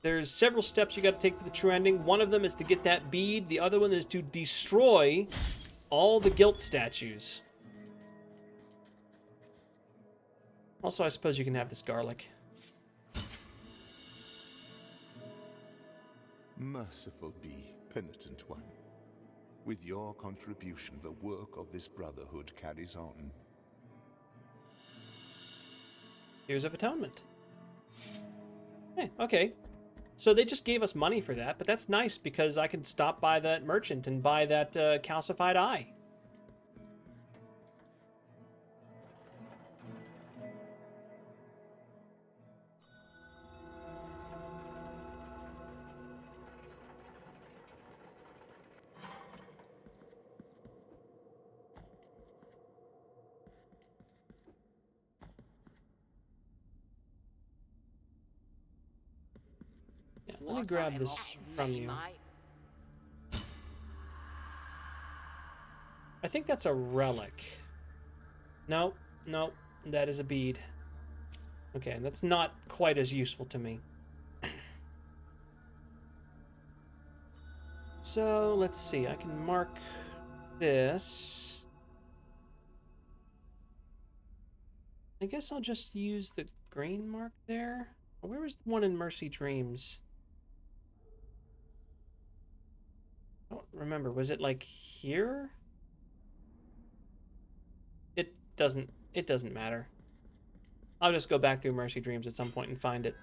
A: There's several steps you got to take for the true ending. One of them is to get that bead. The other one is to destroy all the guilt statues. Also, I suppose you can have this garlic.
G: Merciful be, penitent one. With your contribution, the work of this brotherhood carries on.
A: Tears of Atonement. Hey, okay. So they just gave us money for that, but that's nice because I can stop by that merchant and buy that calcified eye. Let me grab this from you. I think that's a relic. No, no, that is a bead. Okay, that's not quite as useful to me. So, let's see. I can mark this. I guess I'll just use the green mark there. Where was the one in Mercy Dreams? I don't remember. Was it like here? It doesn't matter. I'll just go back through Mercy Dreams at some point and find it.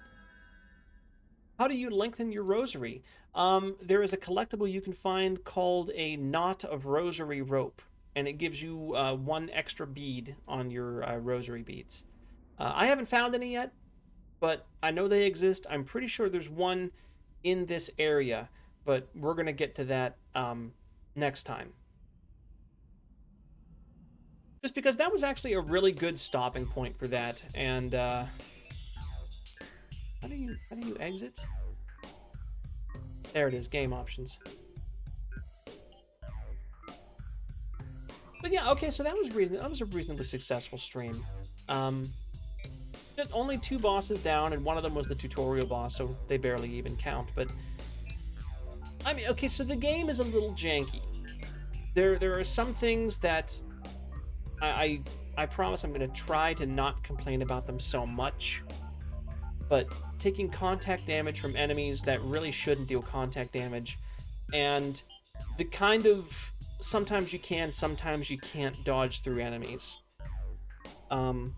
A: How do you lengthen your rosary? There is a collectible you can find called a Knot of Rosary Rope, and it gives you 1 extra bead on your rosary beads. I haven't found any yet, but I know they exist. I'm pretty sure there's one in this area, but we're going to get to that next time. Just because that was actually a really good stopping point for that. And how do you exit? There it is, game options. But yeah, okay, so that was a reasonably successful stream. Just only 2 bosses down, and one of them was the tutorial boss, so they barely even count. But I mean, okay, so the game is a little janky. There are some things that I promise I'm going to try to not complain about them so much. But taking contact damage from enemies that really shouldn't deal contact damage, and the kind of sometimes you can, sometimes you can't dodge through enemies. So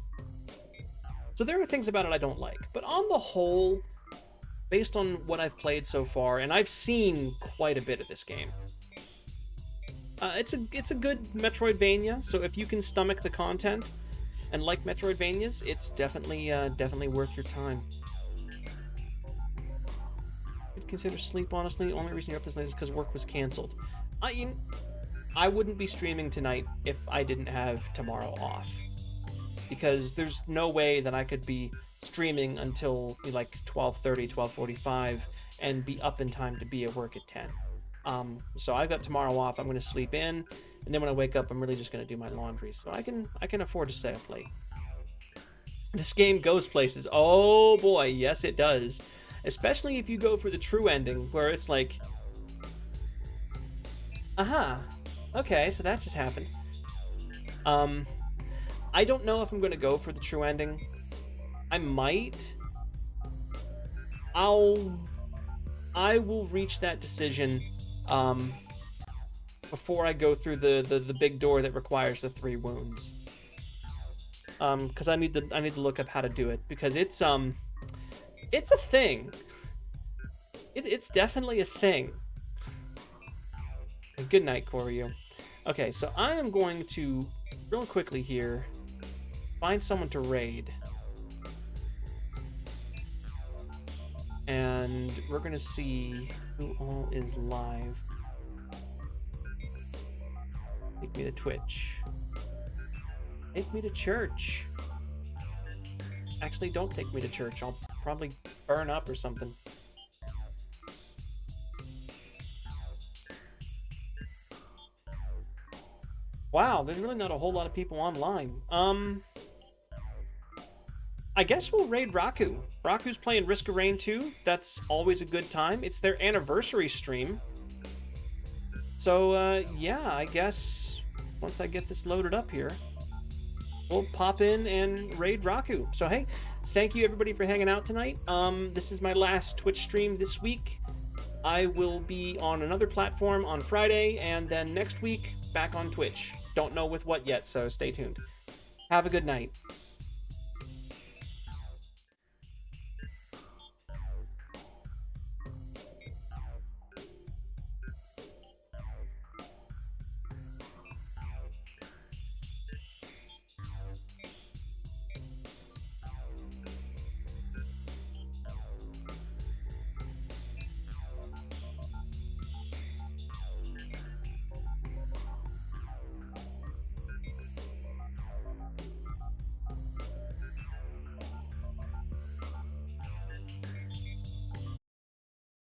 A: there are things about it I don't like. But on the whole, based on what I've played so far, and I've seen quite a bit of this game, it's a good Metroidvania. So if you can stomach the content and like Metroidvanias, it's definitely worth your time. I'd consider sleep, honestly. Only reason you're up this late is because work was canceled. I wouldn't be streaming tonight if I didn't have tomorrow off, because there's no way that I could be streaming until like 12:30, 12:45 and be up in time to be at work at 10. So I've got tomorrow off. I'm going to sleep in, and then when I wake up, I'm really just going to do my laundry. So I can afford to stay up late. This game goes places. Oh boy, yes it does. Especially if you go for the true ending, where it's like, aha, okay, so that just happened. I don't know if I'm going to go for the true ending. I might. I will reach that decision before I go through the big door that requires the 3 wounds. Because I need to look up how to do it, because it's a thing. It's definitely a thing. Good night, Koryu. Okay, so I am going to real quickly here find someone to raid. And we're going to see who all is live. Take me to Twitch. Take me to church. Actually, don't take me to church. I'll probably burn up or something. Wow, there's really not a whole lot of people online. I guess we'll raid Raku. Raku's playing Risk of Rain 2. That's always a good time. It's their anniversary stream. So, yeah, I guess once I get this loaded up here, we'll pop in and raid Raku. So, hey, thank you everybody for hanging out tonight. This is my last Twitch stream this week. I will be on another platform on Friday, and then next week, back on Twitch. Don't know with what yet, so stay tuned. Have a good night.